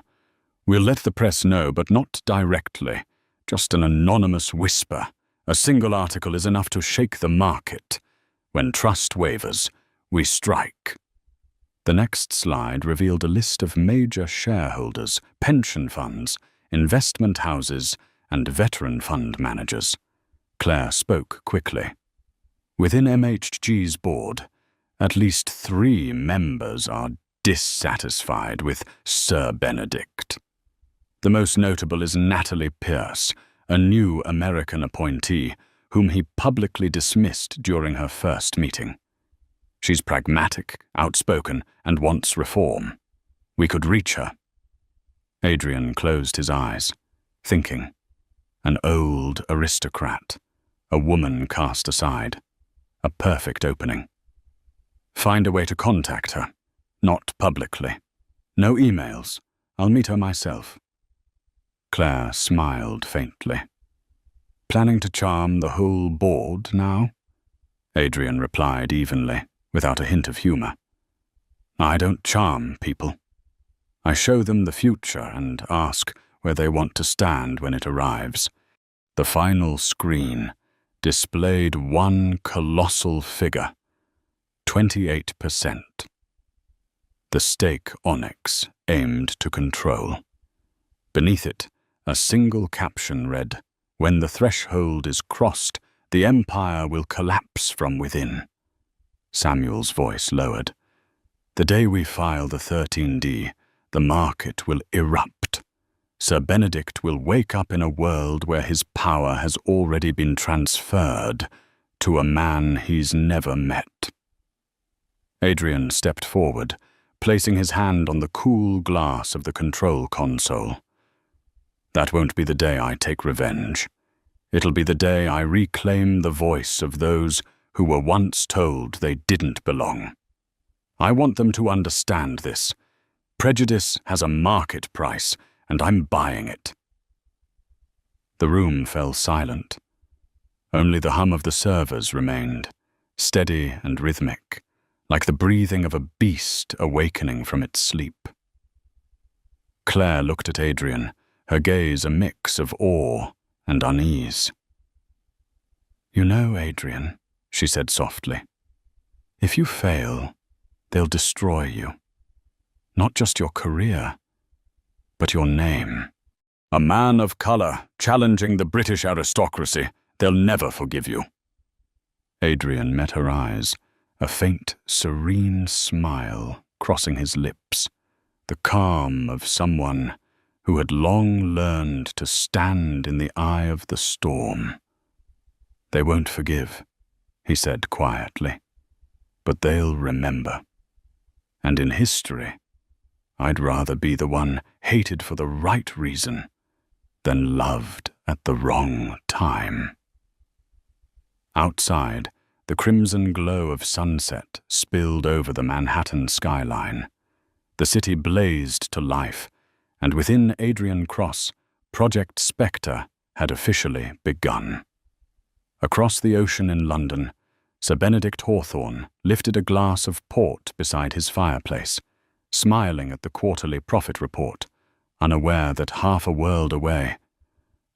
We'll let the press know, but not directly. Just an anonymous whisper. A single article is enough to shake the market. When trust wavers, we strike. The next slide revealed a list of major shareholders, pension funds, investment houses, and veteran fund managers. Claire spoke quickly. Within MHG's board, at least 3 members are dissatisfied with Sir Benedict. The most notable is Natalie Pierce, a new American appointee, whom he publicly dismissed during her first meeting. She's pragmatic, outspoken, and wants reform. We could reach her. Adrian closed his eyes, thinking. An old aristocrat, a woman cast aside. A perfect opening. Find a way to contact her. Not publicly. No emails. I'll meet her myself. Claire smiled faintly. Planning to charm the whole board now? Adrian replied evenly, without a hint of humor. I don't charm people. I show them the future and ask where they want to stand when it arrives. The final screen displayed one colossal figure, 28%. The stake Onyx aimed to control. Beneath it, a single caption read, "When the threshold is crossed, the empire will collapse from within." Samuel's voice lowered. The day we file the 13D, the market will erupt. Sir Benedict will wake up in a world where his power has already been transferred to a man he's never met. Adrian stepped forward, placing his hand on the cool glass of the control console. That won't be the day I take revenge. It'll be the day I reclaim the voice of those who were once told they didn't belong. I want them to understand this. Prejudice has a market price, and I'm buying it. The room fell silent. Only the hum of the servers remained, steady and rhythmic, like the breathing of a beast awakening from its sleep. Claire looked at Adrian, her gaze a mix of awe and unease. "You know, Adrian," she said softly, "if you fail, they'll destroy you. Not just your career, but your name. A man of colour challenging the British aristocracy, they'll never forgive you." Adrian met her eyes, a faint, serene smile crossing his lips, the calm of someone who had long learned to stand in the eye of the storm. "They won't forgive," he said quietly, "but they'll remember. And in history, I'd rather be the one hated for the right reason than loved at the wrong time." Outside, the crimson glow of sunset spilled over the Manhattan skyline. The city blazed to life, and within Adrian Cross, Project Spectre had officially begun. Across the ocean in London, Sir Benedict Hawthorne lifted a glass of port beside his fireplace, smiling at the quarterly profit report, unaware that half a world away,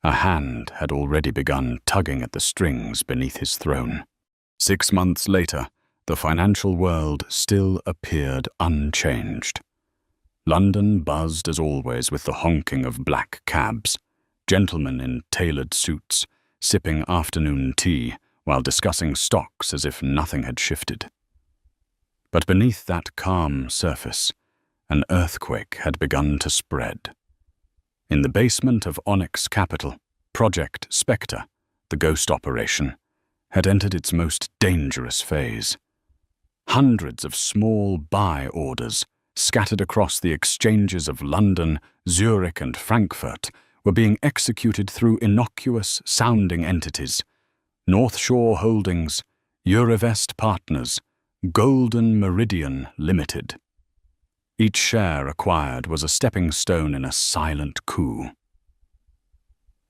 a hand had already begun tugging at the strings beneath his throne. 6 months later, the financial world still appeared unchanged. London buzzed as always with the honking of black cabs, gentlemen in tailored suits, sipping afternoon tea while discussing stocks as if nothing had shifted. But beneath that calm surface, an earthquake had begun to spread. In the basement of Onyx Capital, Project Spectre, the ghost operation, had entered its most dangerous phase. Hundreds of small buy orders, scattered across the exchanges of London, Zurich, and Frankfurt, were being executed through innocuous-sounding entities: North Shore Holdings, Eurovest Partners, Golden Meridian Limited. Each share acquired was a stepping stone in a silent coup.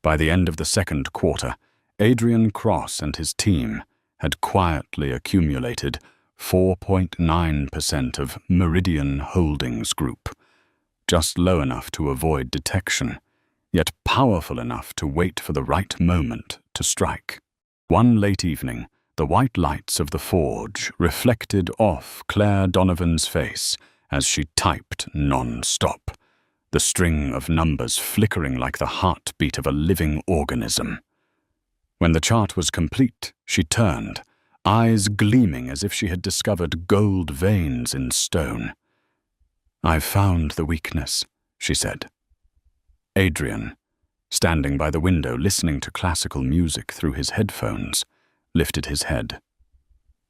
By the end of the second quarter, Adrian Cross and his team had quietly accumulated 4.9% of Meridian Holdings Group, just low enough to avoid detection, yet powerful enough to wait for the right moment to strike. One late evening, the white lights of the forge reflected off Claire Donovan's face as she typed non-stop, the string of numbers flickering like the heartbeat of a living organism. When the chart was complete, she turned, eyes gleaming as if she had discovered gold veins in stone. "I've found the weakness," she said. Adrian, standing by the window listening to classical music through his headphones, lifted his head.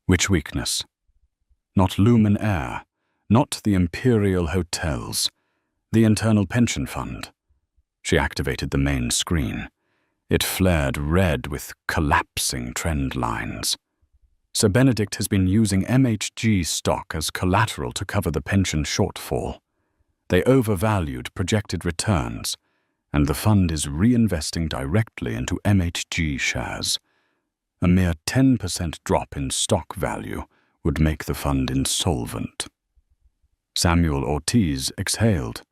"Which weakness?" "Not Lumen Air, not the Imperial Hotels, the Internal Pension Fund." She activated the main screen. It flared red with collapsing trend lines. "Sir Benedict has been using MHG stock as collateral to cover the pension shortfall. They overvalued projected returns, and the fund is reinvesting directly into MHG shares. A mere 10% drop in stock value would make the fund insolvent." Samuel Ortiz exhaled,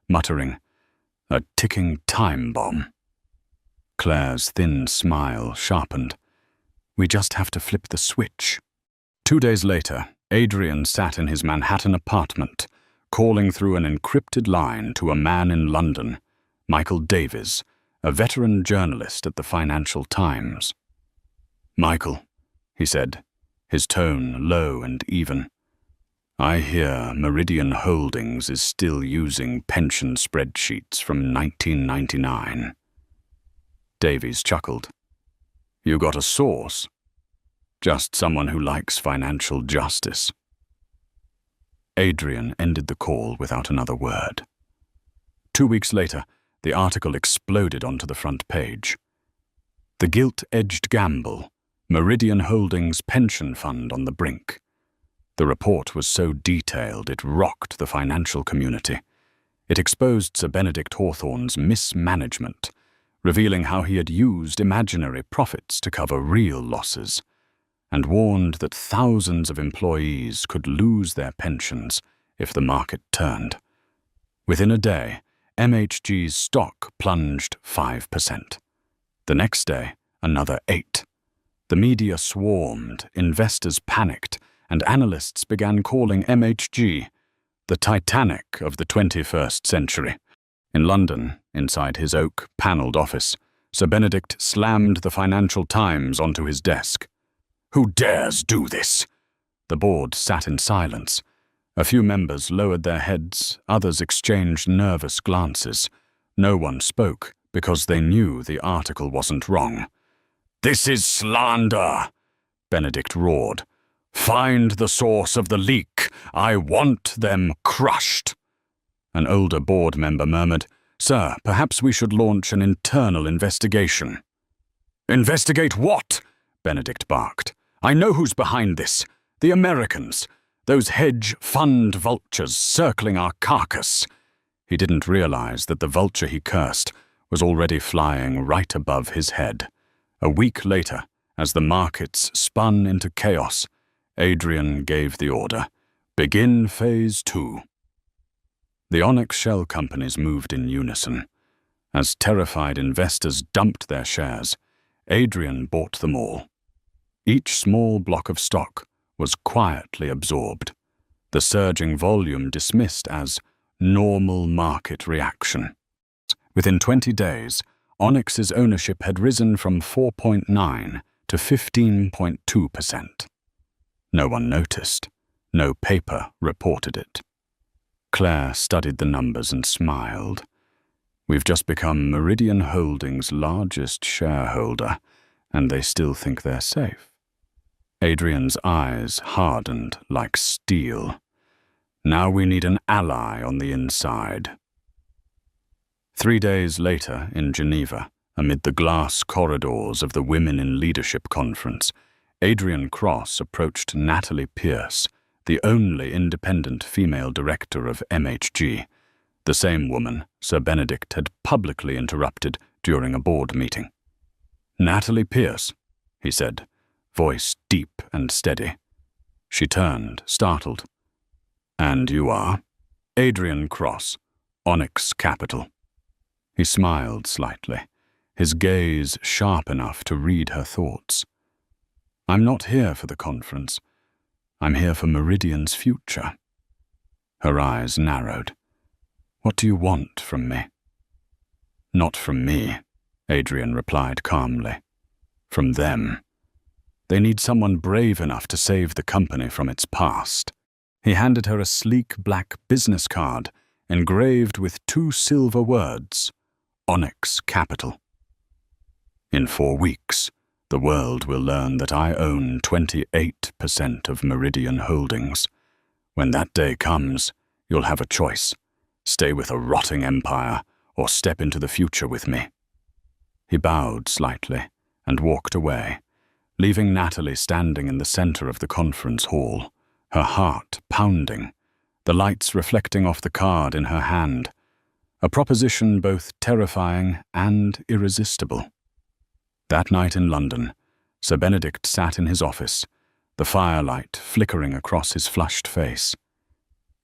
muttering, "A ticking time bomb." Claire's thin smile sharpened. "We just have to flip the switch." 2 days later, Adrian sat in his Manhattan apartment, calling through an encrypted line to a man in London, Michael Davies, a veteran journalist at the Financial Times. "Michael," he said, his tone low and even, "I hear Meridian Holdings is still using pension spreadsheets from 1999. Davies chuckled. "You got a source?" "Just someone who likes financial justice." Adrian ended the call without another word. 2 weeks later, the article exploded onto the front page. "The Gilt-Edged Gamble, Meridian Holdings Pension Fund on the Brink." The report was so detailed it rocked the financial community. It exposed Sir Benedict Hawthorne's mismanagement, revealing how he had used imaginary profits to cover real losses. and warned that thousands of employees could lose their pensions if the market turned. Within a day, MHG's stock plunged 5%. The next day, another 8%. The media swarmed, investors panicked, and analysts began calling MHG the Titanic of the 21st century. In London, inside his oak-panelled office, Sir Benedict slammed the Financial Times onto his desk. "Who dares do this?" The board sat in silence. A few members lowered their heads, others exchanged nervous glances. No one spoke because they knew the article wasn't wrong. "This is slander," Benedict roared. "Find the source of the leak. I want them crushed." An older board member murmured, "Sir, perhaps we should launch an internal investigation." "Investigate what?" Benedict barked. "I know who's behind this. The Americans. Those hedge fund vultures circling our carcass." He didn't realize that the vulture he cursed was already flying right above his head. A week later, as the markets spun into chaos, Adrian gave the order, "Begin Phase 2." The Onyx shell companies moved in unison. As terrified investors dumped their shares, Adrian bought them all. Each small block of stock was quietly absorbed, the surging volume dismissed as normal market reaction. Within 20 days, Onyx's ownership had risen from 4.9% to 15.2%. No one noticed. No paper reported it. Claire studied the numbers and smiled. "We've just become Meridian Holdings' largest shareholder, and they still think they're safe." Adrian's eyes hardened like steel. "Now we need an ally on the inside." 3 days later, in Geneva, amid the glass corridors of the Women in Leadership Conference, Adrian Cross approached Natalie Pierce, the only independent female director of MHG, the same woman Sir Benedict had publicly interrupted during a board meeting. "Natalie Pierce," he said, voice deep and steady. She turned, startled. "And you are?" "Adrian Cross, Onyx Capital." He smiled slightly, his gaze sharp enough to read her thoughts. "I'm not here for the conference. I'm here for Meridian's future." Her eyes narrowed. "What do you want from me?" "Not from me," Adrian replied calmly. "From them. They need someone brave enough to save the company from its past." He handed her a sleek black business card engraved with 2 silver words, Onyx Capital. "In 4 weeks, the world will learn that I own 28% of Meridian Holdings. When that day comes, you'll have a choice. Stay with a rotting empire or step into the future with me." He bowed slightly and walked away, leaving Natalie standing in the center of the conference hall, her heart pounding, the lights reflecting off the card in her hand, a proposition both terrifying and irresistible. That night in London, Sir Benedict sat in his office, the firelight flickering across his flushed face.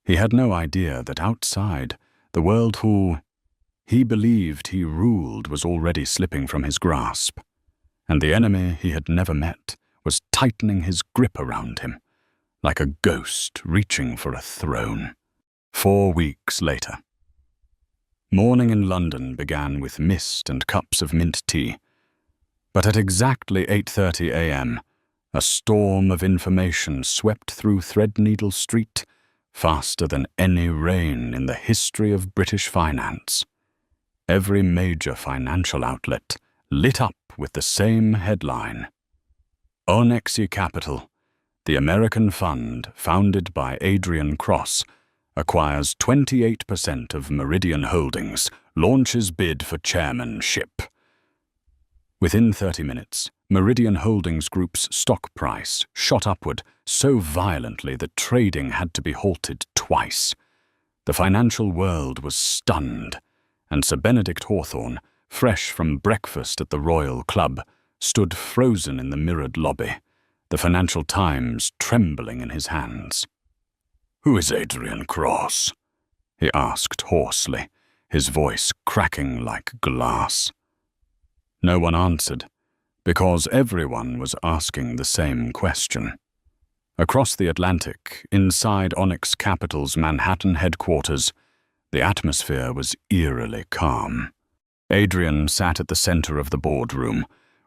He had no idea that outside, the world who he believed he ruled was already slipping from his grasp, and the enemy he had never met was tightening his grip around him, like a ghost reaching for a throne. 4 weeks later. Morning in London began with mist and cups of mint tea. But at exactly 8:30 a.m., a storm of information swept through Threadneedle Street faster than any rain in the history of British finance. Every major financial outlet lit up with the same headline. Onyx Capital, the American fund founded by Adrian Cross, acquires 28% of Meridian Holdings, launches bid for chairmanship. Within 30 minutes, Meridian Holdings Group's stock price shot upward so violently that trading had to be halted twice. The financial world was stunned, and Sir Benedict Hawthorne, fresh from breakfast at the Royal Club, stood frozen in the mirrored lobby, the Financial Times trembling in his hands. "Who is Adrian Cross?" he asked hoarsely, his voice cracking like glass. No one answered, because everyone was asking the same question. Across the Atlantic, inside Onyx Capital's Manhattan headquarters, the atmosphere was eerily calm. Adrian sat at the center of the boardroom,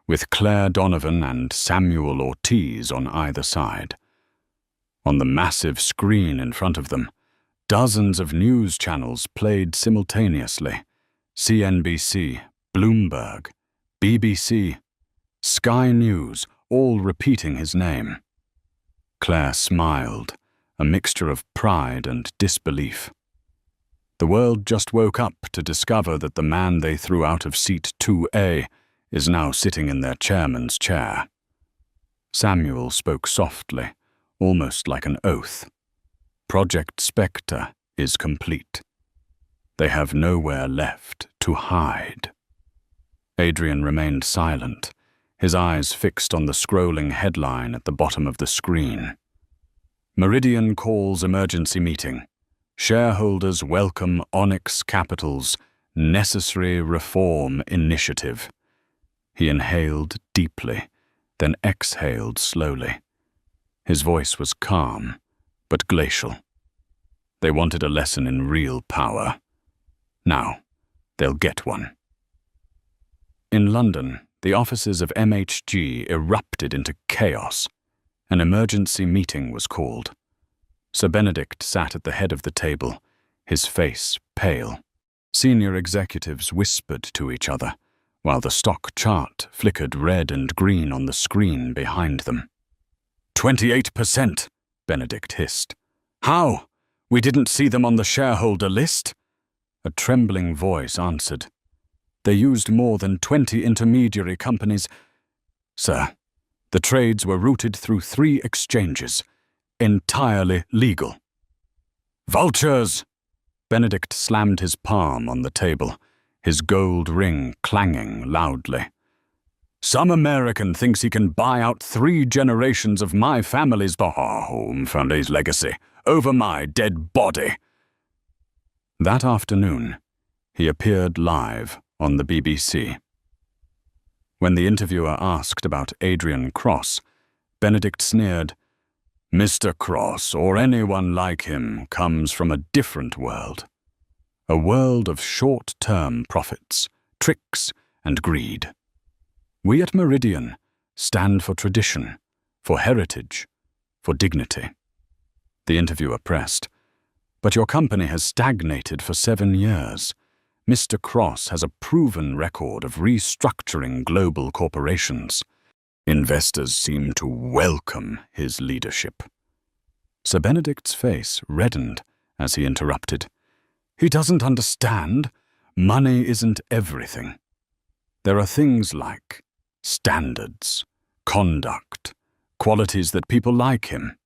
with Claire Donovan and Samuel Ortiz on either side. On the massive screen in front of them, dozens of news channels played simultaneously: CNBC, Bloomberg, BBC, Sky News, all repeating his name. Claire smiled, a mixture of pride and disbelief. The world just woke up to discover that the man they threw out of seat 2A is now sitting in their chairman's chair. Samuel spoke softly, almost like an oath. Project Spectre is complete. They have nowhere left to hide. Adrian remained silent, his eyes fixed on the scrolling headline at the bottom of the screen. Meridian calls emergency meeting. Shareholders welcome Onyx Capital's necessary reform initiative. He inhaled deeply, then exhaled slowly. His voice was calm, but glacial. They wanted a lesson in real power. Now, they'll get one. In London, the offices of MHG erupted into chaos. An emergency meeting was called. Sir Benedict sat at the head of the table, his face pale. Senior executives whispered to each other, while the stock chart flickered red and green on the screen behind them. 28%, Benedict hissed. How? We didn't see them on the shareholder list? A trembling voice answered. They used more than 20 intermediary companies. Sir, the trades were routed through 3 exchanges, entirely legal. Vultures! Benedict slammed his palm on the table, his gold ring clanging loudly. Some American thinks he can buy out 3 generations of my family's home family's legacy over my dead body. That afternoon, he appeared live on the BBC. When the interviewer asked about Adrian Cross, Benedict sneered, Mr. Cross, or anyone like him, comes from a different world. A world of short-term profits, tricks, and greed. We at Meridian stand for tradition, for heritage, for dignity. The interviewer pressed, but your company has stagnated for 7 years. Mr. Cross has a proven record of restructuring global corporations. Investors seem to welcome his leadership. Sir Benedict's face reddened as he interrupted. He doesn't understand. Money isn't everything. There are things like standards, conduct, qualities that people like him.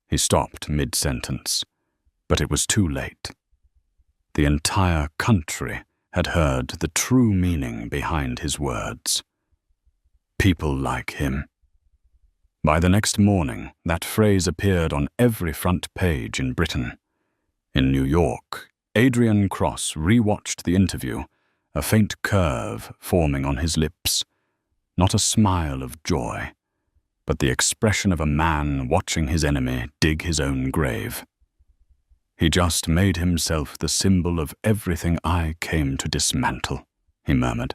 He stopped mid-sentence, but it was too late. The entire country had heard the true meaning behind his words. People like him. By the next morning, that phrase appeared on every front page in Britain. In New York, Adrian Cross rewatched the interview, a faint curve forming on his lips. Not a smile of joy, but the expression of a man watching his enemy dig his own grave. He just made himself the symbol of everything I came to dismantle, he murmured.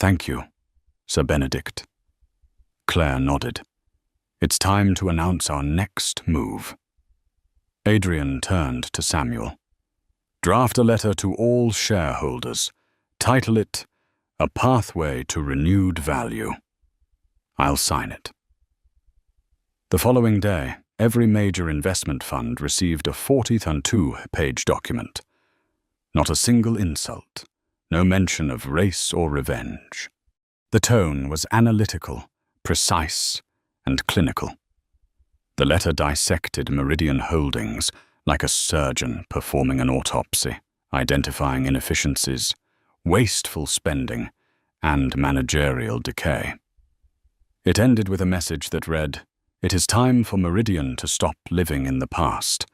Thank you, Sir Benedict. Claire nodded. It's time to announce our next move. Adrian turned to Samuel. Draft a letter to all shareholders. Title it, A Pathway to Renewed Value. I'll sign it. The following day, every major investment fund received a 42-page document. Not a single insult, no mention of race or revenge. The tone was analytical, precise, and clinical. The letter dissected Meridian Holdings like a surgeon performing an autopsy, identifying inefficiencies, wasteful spending, and managerial decay. It ended with a message that read, "It is time for Meridian to stop living in the past.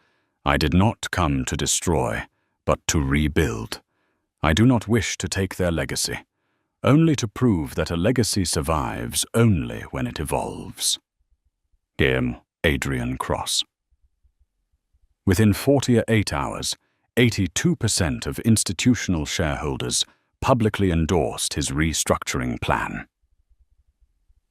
I did not come to destroy, but to rebuild. I do not wish to take their legacy, only to prove that a legacy survives only when it evolves." Here, Adrian Cross. Within 48 hours, 82% of institutional shareholders publicly endorsed his restructuring plan.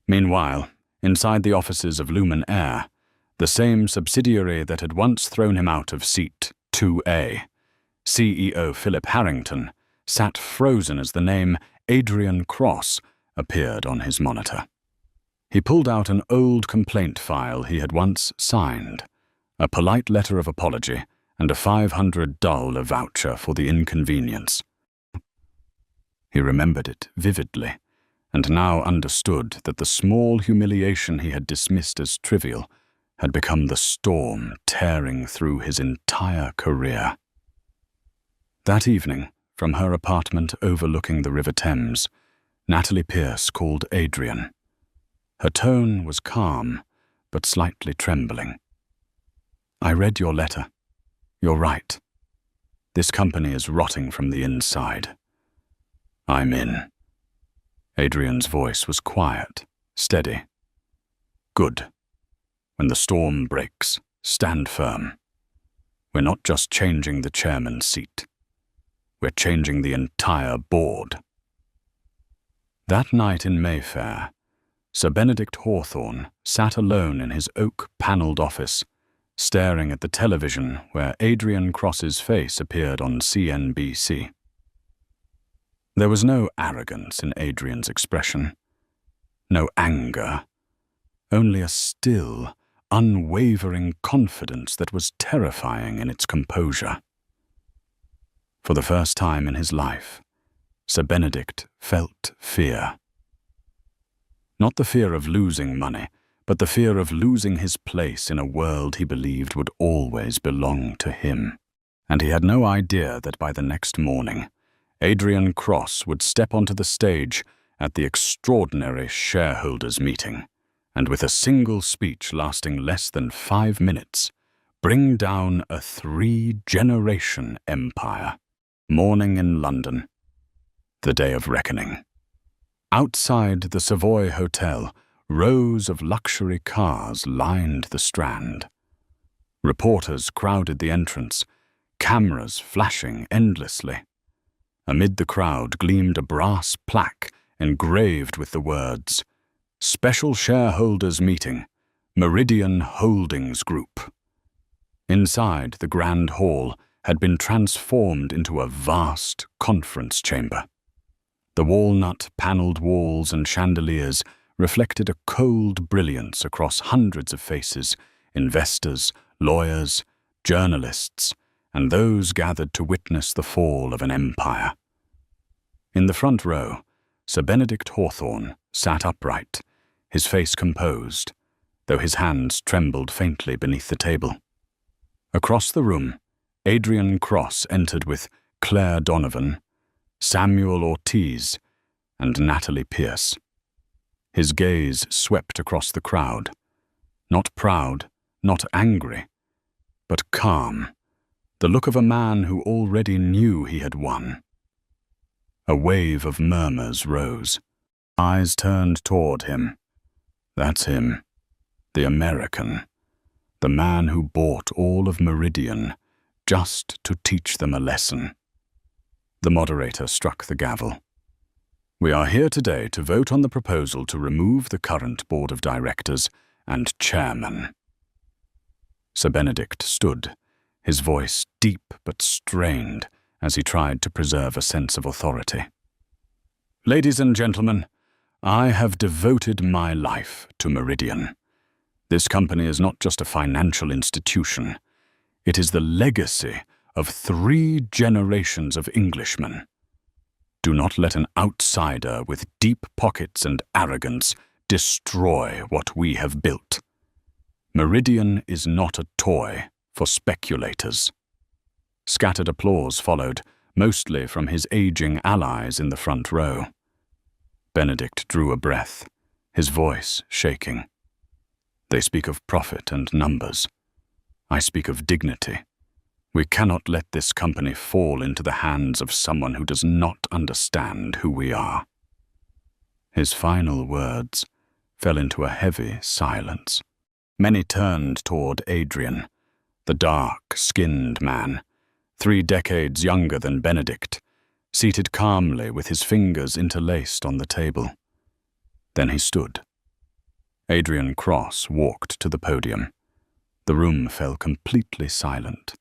Meanwhile, inside the offices of Lumen Air, the same subsidiary that had once thrown him out of seat 2A, CEO Philip Harrington sat frozen as the name Adrian Cross appeared on his monitor. He pulled out an old complaint file he had once signed, a polite letter of apology and a $500 voucher for the inconvenience. He remembered it vividly, and now understood that the small humiliation he had dismissed as trivial had become the storm tearing through his entire career. That evening, from her apartment overlooking the River Thames, Natalie Pierce called Adrian. Her tone was calm, but slightly trembling. "I read your letter. You're right. This company is rotting from the inside. I'm in." Adrian's voice was quiet, steady. "Good. When the storm breaks, stand firm. We're not just changing the chairman's seat. We're changing the entire board." That night in Mayfair, Sir Benedict Hawthorne sat alone in his oak-panelled office, staring at the television where Adrian Cross's face appeared on CNBC. There was no arrogance in Adrian's expression, no anger, only a still, unwavering confidence that was terrifying in its composure. For the first time in his life, Sir Benedict felt fear. Not the fear of losing money, but the fear of losing his place in a world he believed would always belong to him. And he had no idea that by the next morning, Adrian Cross would step onto the stage at the extraordinary shareholders' meeting, and with a single speech lasting less than 5 minutes, bring down a 3-generation empire. Morning in London. The day of reckoning. Outside the Savoy Hotel, rows of luxury cars lined the Strand. Reporters crowded the entrance, cameras flashing endlessly. Amid the crowd gleamed a brass plaque engraved with the words, "Special Shareholders Meeting, Meridian Holdings Group." Inside, the Grand Hall had been transformed into a vast conference chamber. The walnut-panelled walls and chandeliers reflected a cold brilliance across hundreds of faces, investors, lawyers, journalists, and those gathered to witness the fall of an empire. In the front row, Sir Benedict Hawthorne sat upright, his face composed, though his hands trembled faintly beneath the table. Across the room, Adrian Cross entered with Claire Donovan, Samuel Ortiz, and Natalie Pierce. His gaze swept across the crowd, not proud, not angry, but calm, the look of a man who already knew he had won. A wave of murmurs rose. Eyes turned toward him. That's him, the American, the man who bought all of Meridian just to teach them a lesson. The moderator struck the gavel. "We are here today to vote on the proposal to remove the current board of directors and chairman." Sir Benedict stood, his voice deep but strained as he tried to preserve a sense of authority. "Ladies and gentlemen, I have devoted my life to Meridian. This company is not just a financial institution. It is the legacy of 3 generations of Englishmen. Do not let an outsider with deep pockets and arrogance destroy what we have built. Meridian is not a toy for speculators." Scattered applause followed, mostly from his aging allies in the front row. Benedict drew a breath, his voice shaking. They speak of profit and numbers. I speak of dignity. We cannot let this company fall into the hands of someone who does not understand who we are. His final words fell into a heavy silence. Many turned toward Adrian, the dark-skinned man, 3 decades younger than Benedict, seated calmly with his fingers interlaced on the table. Then he stood. Adrian Cross walked to the podium. The room fell completely silent.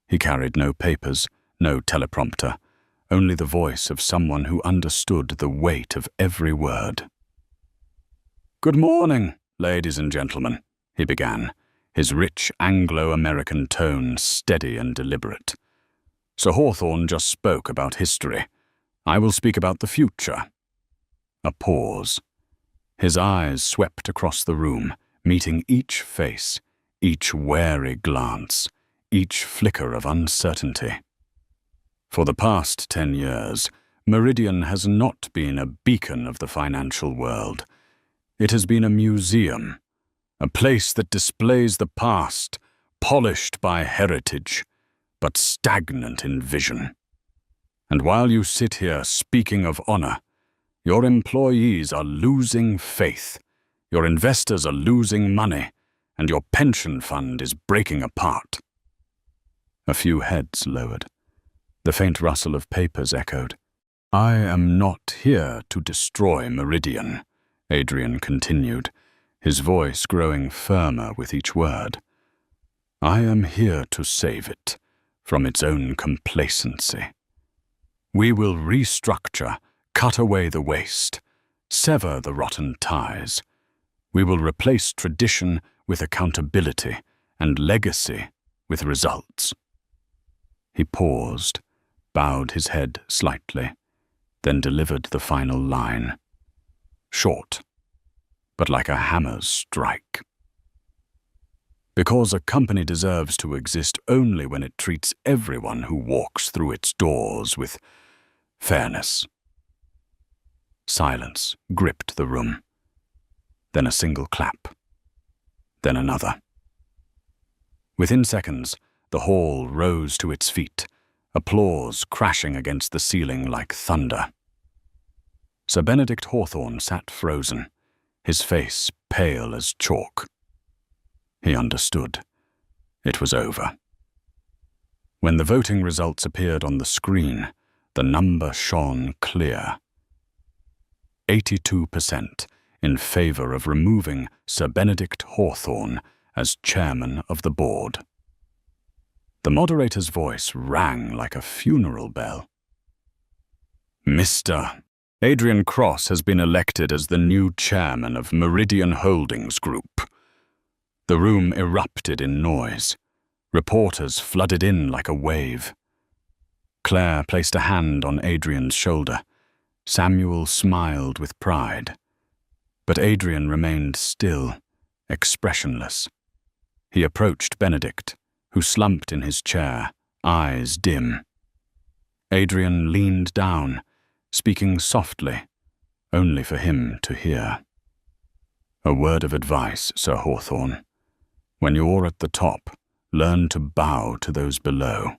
He carried no papers, no teleprompter, only the voice of someone who understood the weight of every word. "Good morning, ladies and gentlemen," he began, his rich Anglo-American tone steady and deliberate. "Sir Hawthorne just spoke about history. I will speak about the future." A pause. His eyes swept across the room, meeting each face, each wary glance, each flicker of uncertainty. For the past 10 years, Meridian has not been a beacon of the financial world. It has been a museum, a place that displays the past, polished by heritage, but stagnant in vision. And while you sit here speaking of honor, your employees are losing faith, your investors are losing money, and your pension fund is breaking apart. A few heads lowered. The faint rustle of papers echoed. "I am not here to destroy Meridian," Adrian continued, his voice growing firmer with each word. "I am here to save it from its own complacency. We will restructure, cut away the waste, sever the rotten ties. We will replace tradition with accountability and legacy with results." He paused, bowed his head slightly, then delivered the final line. Short, but like a hammer's strike. Because a company deserves to exist only when it treats everyone who walks through its doors with fairness. Silence gripped the room. Then a single clap. Then another. Within seconds, the hall rose to its feet, applause crashing against the ceiling like thunder. Sir Benedict Hawthorne sat frozen, his face pale as chalk. He understood. It was over. When the voting results appeared on the screen, the number shone clear. 82% in favor of removing Sir Benedict Hawthorne as chairman of the board. The moderator's voice rang like a funeral bell. "Mr. Adrian Cross has been elected as the new chairman of Meridian Holdings Group." The room erupted in noise. Reporters flooded in like a wave. Claire placed a hand on Adrian's shoulder. Samuel smiled with pride. But Adrian remained still, expressionless. He approached Benedict, who slumped in his chair, eyes dim. Adrian leaned down, speaking softly, only for him to hear. "A word of advice, Sir Hawthorne. When you're at the top, learn to bow to those below.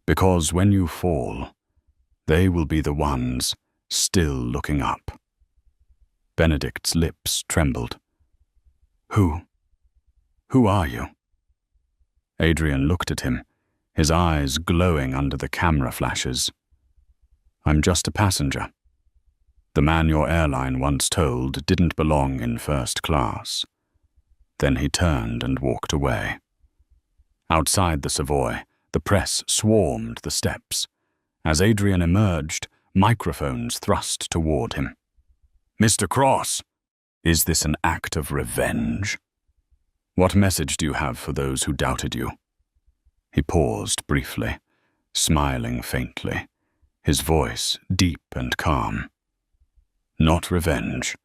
Because when you fall, they will be the ones still looking up." Benedict's lips trembled. Who are you?" Adrian looked at him, his eyes glowing under the camera flashes. "I'm just a passenger. The man your airline once told didn't belong in first class." Then he turned and walked away. Outside the Savoy, the press swarmed the steps. As Adrian emerged, microphones thrust toward him. "Mr. Cross, is this an act of revenge? What message do you have for those who doubted you?" He paused briefly, smiling faintly, his voice deep and calm. "Not revenge.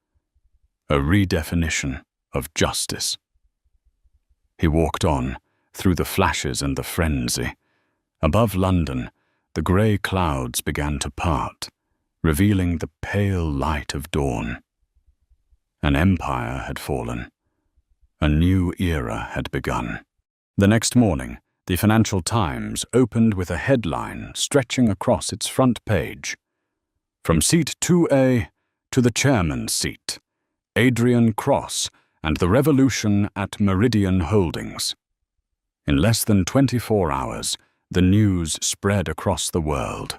A redefinition of justice." He walked on, through the flashes and the frenzy. Above London, the grey clouds began to part, revealing the pale light of dawn. An empire had fallen. A new era had begun. The next morning, the Financial Times opened with a headline stretching across its front page. From seat 2A to the chairman's seat, Adrian Cross and the revolution at Meridian Holdings. In less than 24 hours, the news spread across the world.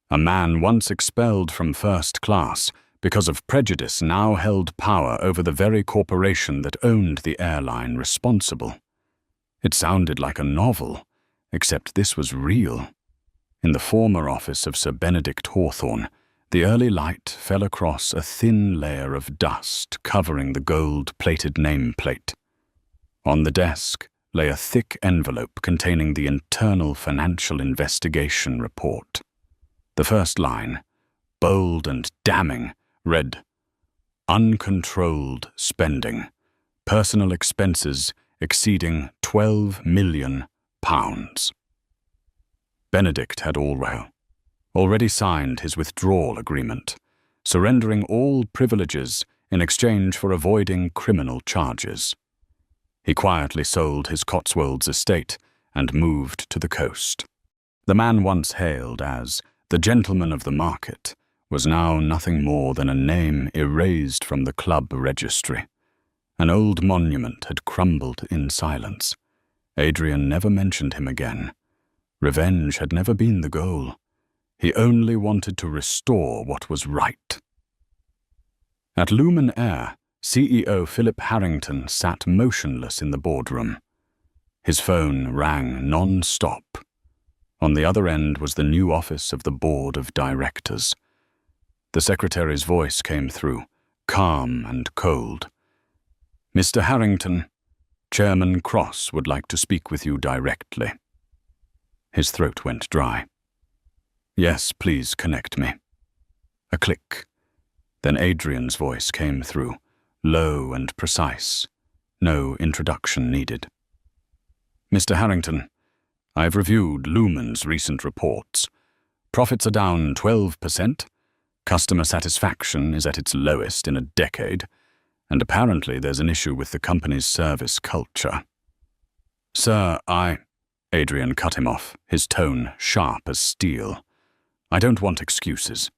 A man once expelled from first class because of prejudice now held power over the very corporation that owned the airline responsible. It sounded like a novel, except this was real. In the former office of Sir Benedict Hawthorne, the early light fell across a thin layer of dust covering the gold-plated nameplate. On the desk lay a thick envelope containing the internal financial investigation report. The first line, bold and damning, read, "Uncontrolled spending. Personal expenses exceeding £12 million." Benedict had already signed his withdrawal agreement, surrendering all privileges in exchange for avoiding criminal charges. He quietly sold his Cotswolds estate and moved to the coast. The man once hailed as the gentleman of the market was now nothing more than a name erased from the club registry. An old monument had crumbled in silence. Adrian never mentioned him again. Revenge had never been the goal. He only wanted to restore what was right. At Lumen Air, CEO Philip Harrington sat motionless in the boardroom. His phone rang non-stop. On the other end was the new office of the board of directors. The secretary's voice came through, calm and cold. "Mr. Harrington, Chairman Cross would like to speak with you directly." His throat went dry. "Yes, please connect me." A click. Then Adrian's voice came through, low and precise. No introduction needed. "Mr. Harrington, I've reviewed Lumen's recent reports. Profits are down 12%. Customer satisfaction is at its lowest in a decade, and apparently there's an issue with the company's service culture." "Sir, Adrian cut him off, his tone sharp as steel. "I don't want excuses.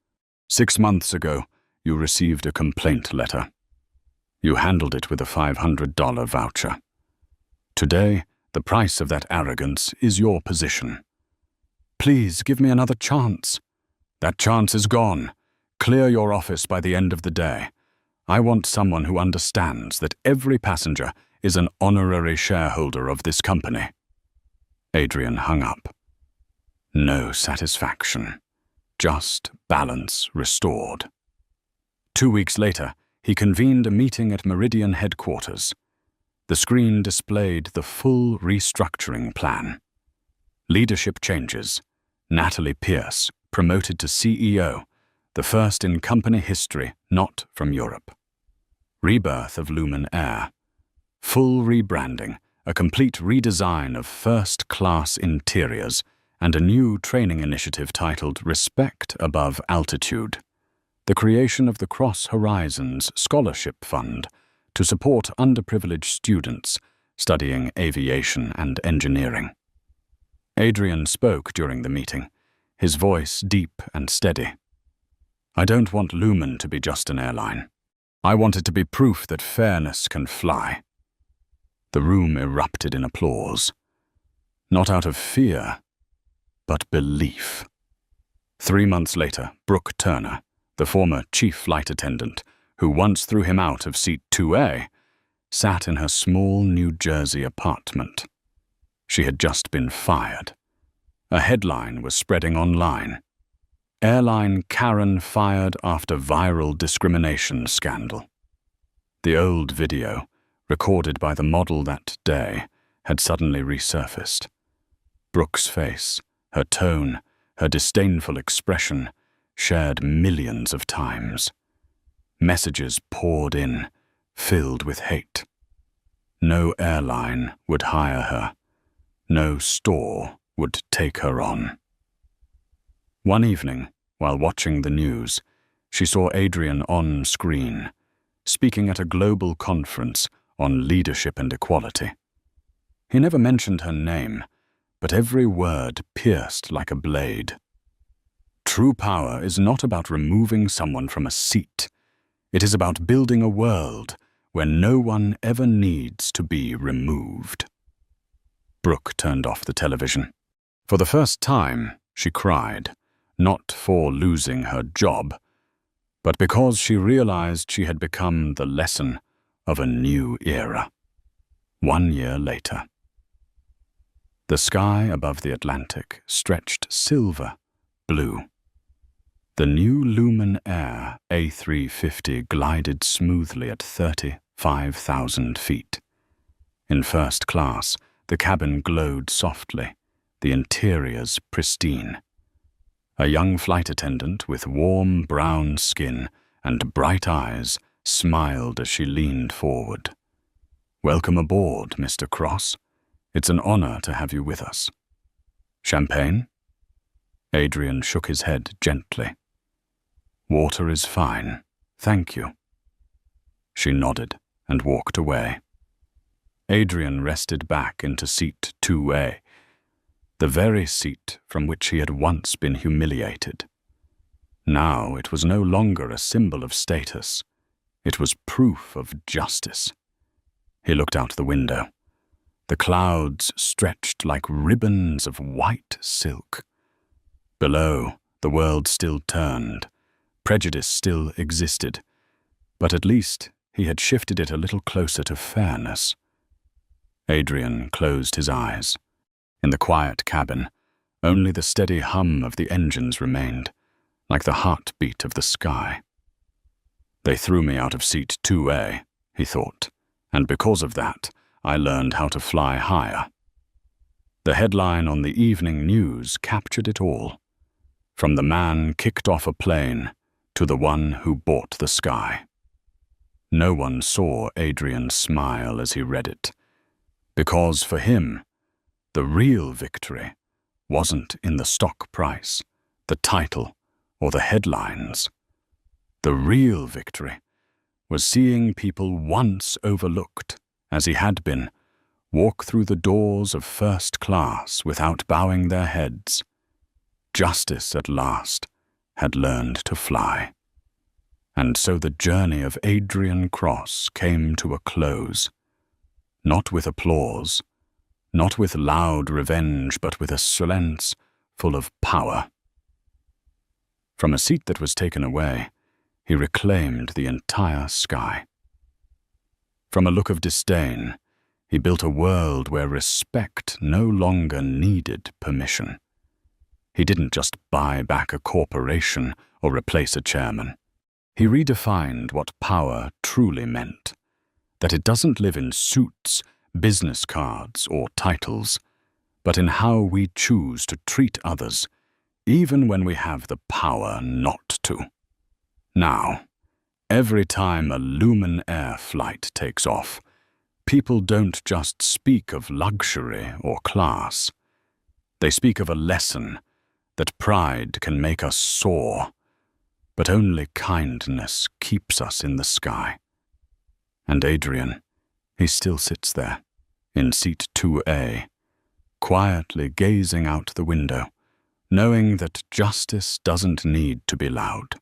6 months ago, you received a complaint letter. You handled it with a $500 voucher. Today, the price of that arrogance is your position. Please give me another chance." "That chance is gone. Clear your office by the end of the day. I want someone who understands that every passenger is an honorary shareholder of this company." Adrian hung up. No satisfaction. Just balance restored. 2 weeks later, he convened a meeting at Meridian headquarters. The screen displayed the full restructuring plan. Leadership changes. Natalie Pierce, promoted to CEO, the first in company history not from Europe. Rebirth of Lumen Air. Full rebranding, a complete redesign of first-class interiors, and a new training initiative titled Respect Above Altitude. The creation of the Cross Horizons Scholarship Fund to support underprivileged students studying aviation and engineering. Adrian spoke during the meeting, his voice deep and steady. "I don't want Lumen to be just an airline. I want it to be proof that fairness can fly." The room erupted in applause. Not out of fear, but belief. 3 months later, Brooke Turner, the former chief flight attendant, who once threw him out of seat 2A, sat in her small New Jersey apartment. She had just been fired. A headline was spreading online. Airline Karen fired after viral discrimination scandal. The old video, recorded by the model that day, had suddenly resurfaced. Brooke's face, her tone, her disdainful expression, shared millions of times. Messages poured in, filled with hate. No airline would hire her. No store would take her on. One evening, while watching the news, she saw Adrian on screen, speaking at a global conference on leadership and equality. He never mentioned her name, but every word pierced like a blade. True power is not about removing someone from a seat. It is about building a world where no one ever needs to be removed. Brooke turned off the television. For the first time, she cried, not for losing her job, but because she realized she had become the lesson of a new era. 1 year later. The sky above the Atlantic stretched silver blue. The new Lumen Air A350 glided smoothly at 35,000 feet. In first class, the cabin glowed softly, the interiors pristine. A young flight attendant with warm brown skin and bright eyes smiled as she leaned forward. "Welcome aboard, Mr. Cross. It's an honor to have you with us." "Champagne?" Adrian shook his head gently. "Water is fine, thank you." She nodded and walked away. Adrian rested back into seat 2A, the very seat from which he had once been humiliated. Now it was no longer a symbol of status. It was proof of justice. He looked out the window. The clouds stretched like ribbons of white silk. Below, the world still turned. Prejudice still existed, but at least he had shifted it a little closer to fairness. Adrian closed his eyes. In the quiet cabin, only the steady hum of the engines remained, like the heartbeat of the sky. They threw me out of seat 2A, he thought, and because of that, I learned how to fly higher. The headline on the evening news captured it all, from the man kicked off a plane to the one who bought the sky. No one saw Adrian smile as he read it, because for him, the real victory wasn't in the stock price, the title, or the headlines. The real victory was seeing people once overlooked, as he had been, walk through the doors of first class without bowing their heads. Justice at last had learned to fly. And so the journey of Adrian Cross came to a close, not with applause, not with loud revenge, but with a silence full of power. From a seat that was taken away, he reclaimed the entire sky. From a look of disdain, he built a world where respect no longer needed permission. He didn't just buy back a corporation or replace a chairman. He redefined what power truly meant, that it doesn't live in suits, business cards, or titles, but in how we choose to treat others, even when we have the power not to. Now, every time a Lumen Air flight takes off, people don't just speak of luxury or class. They speak of a lesson that pride can make us soar, but only kindness keeps us in the sky. And Adrian, he still sits there, in seat 2A, quietly gazing out the window, knowing that justice doesn't need to be loud.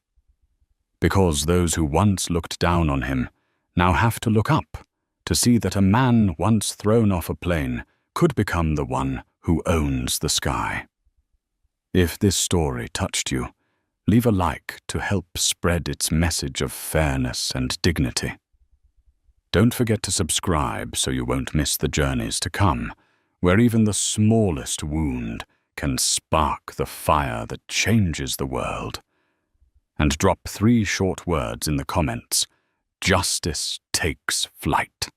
Because those who once looked down on him now have to look up to see that a man once thrown off a plane could become the one who owns the sky. If this story touched you, leave a like to help spread its message of fairness and dignity. Don't forget to subscribe so you won't miss the journeys to come, where even the smallest wound can spark the fire that changes the world. And drop 3 short words in the comments. Justice takes flight.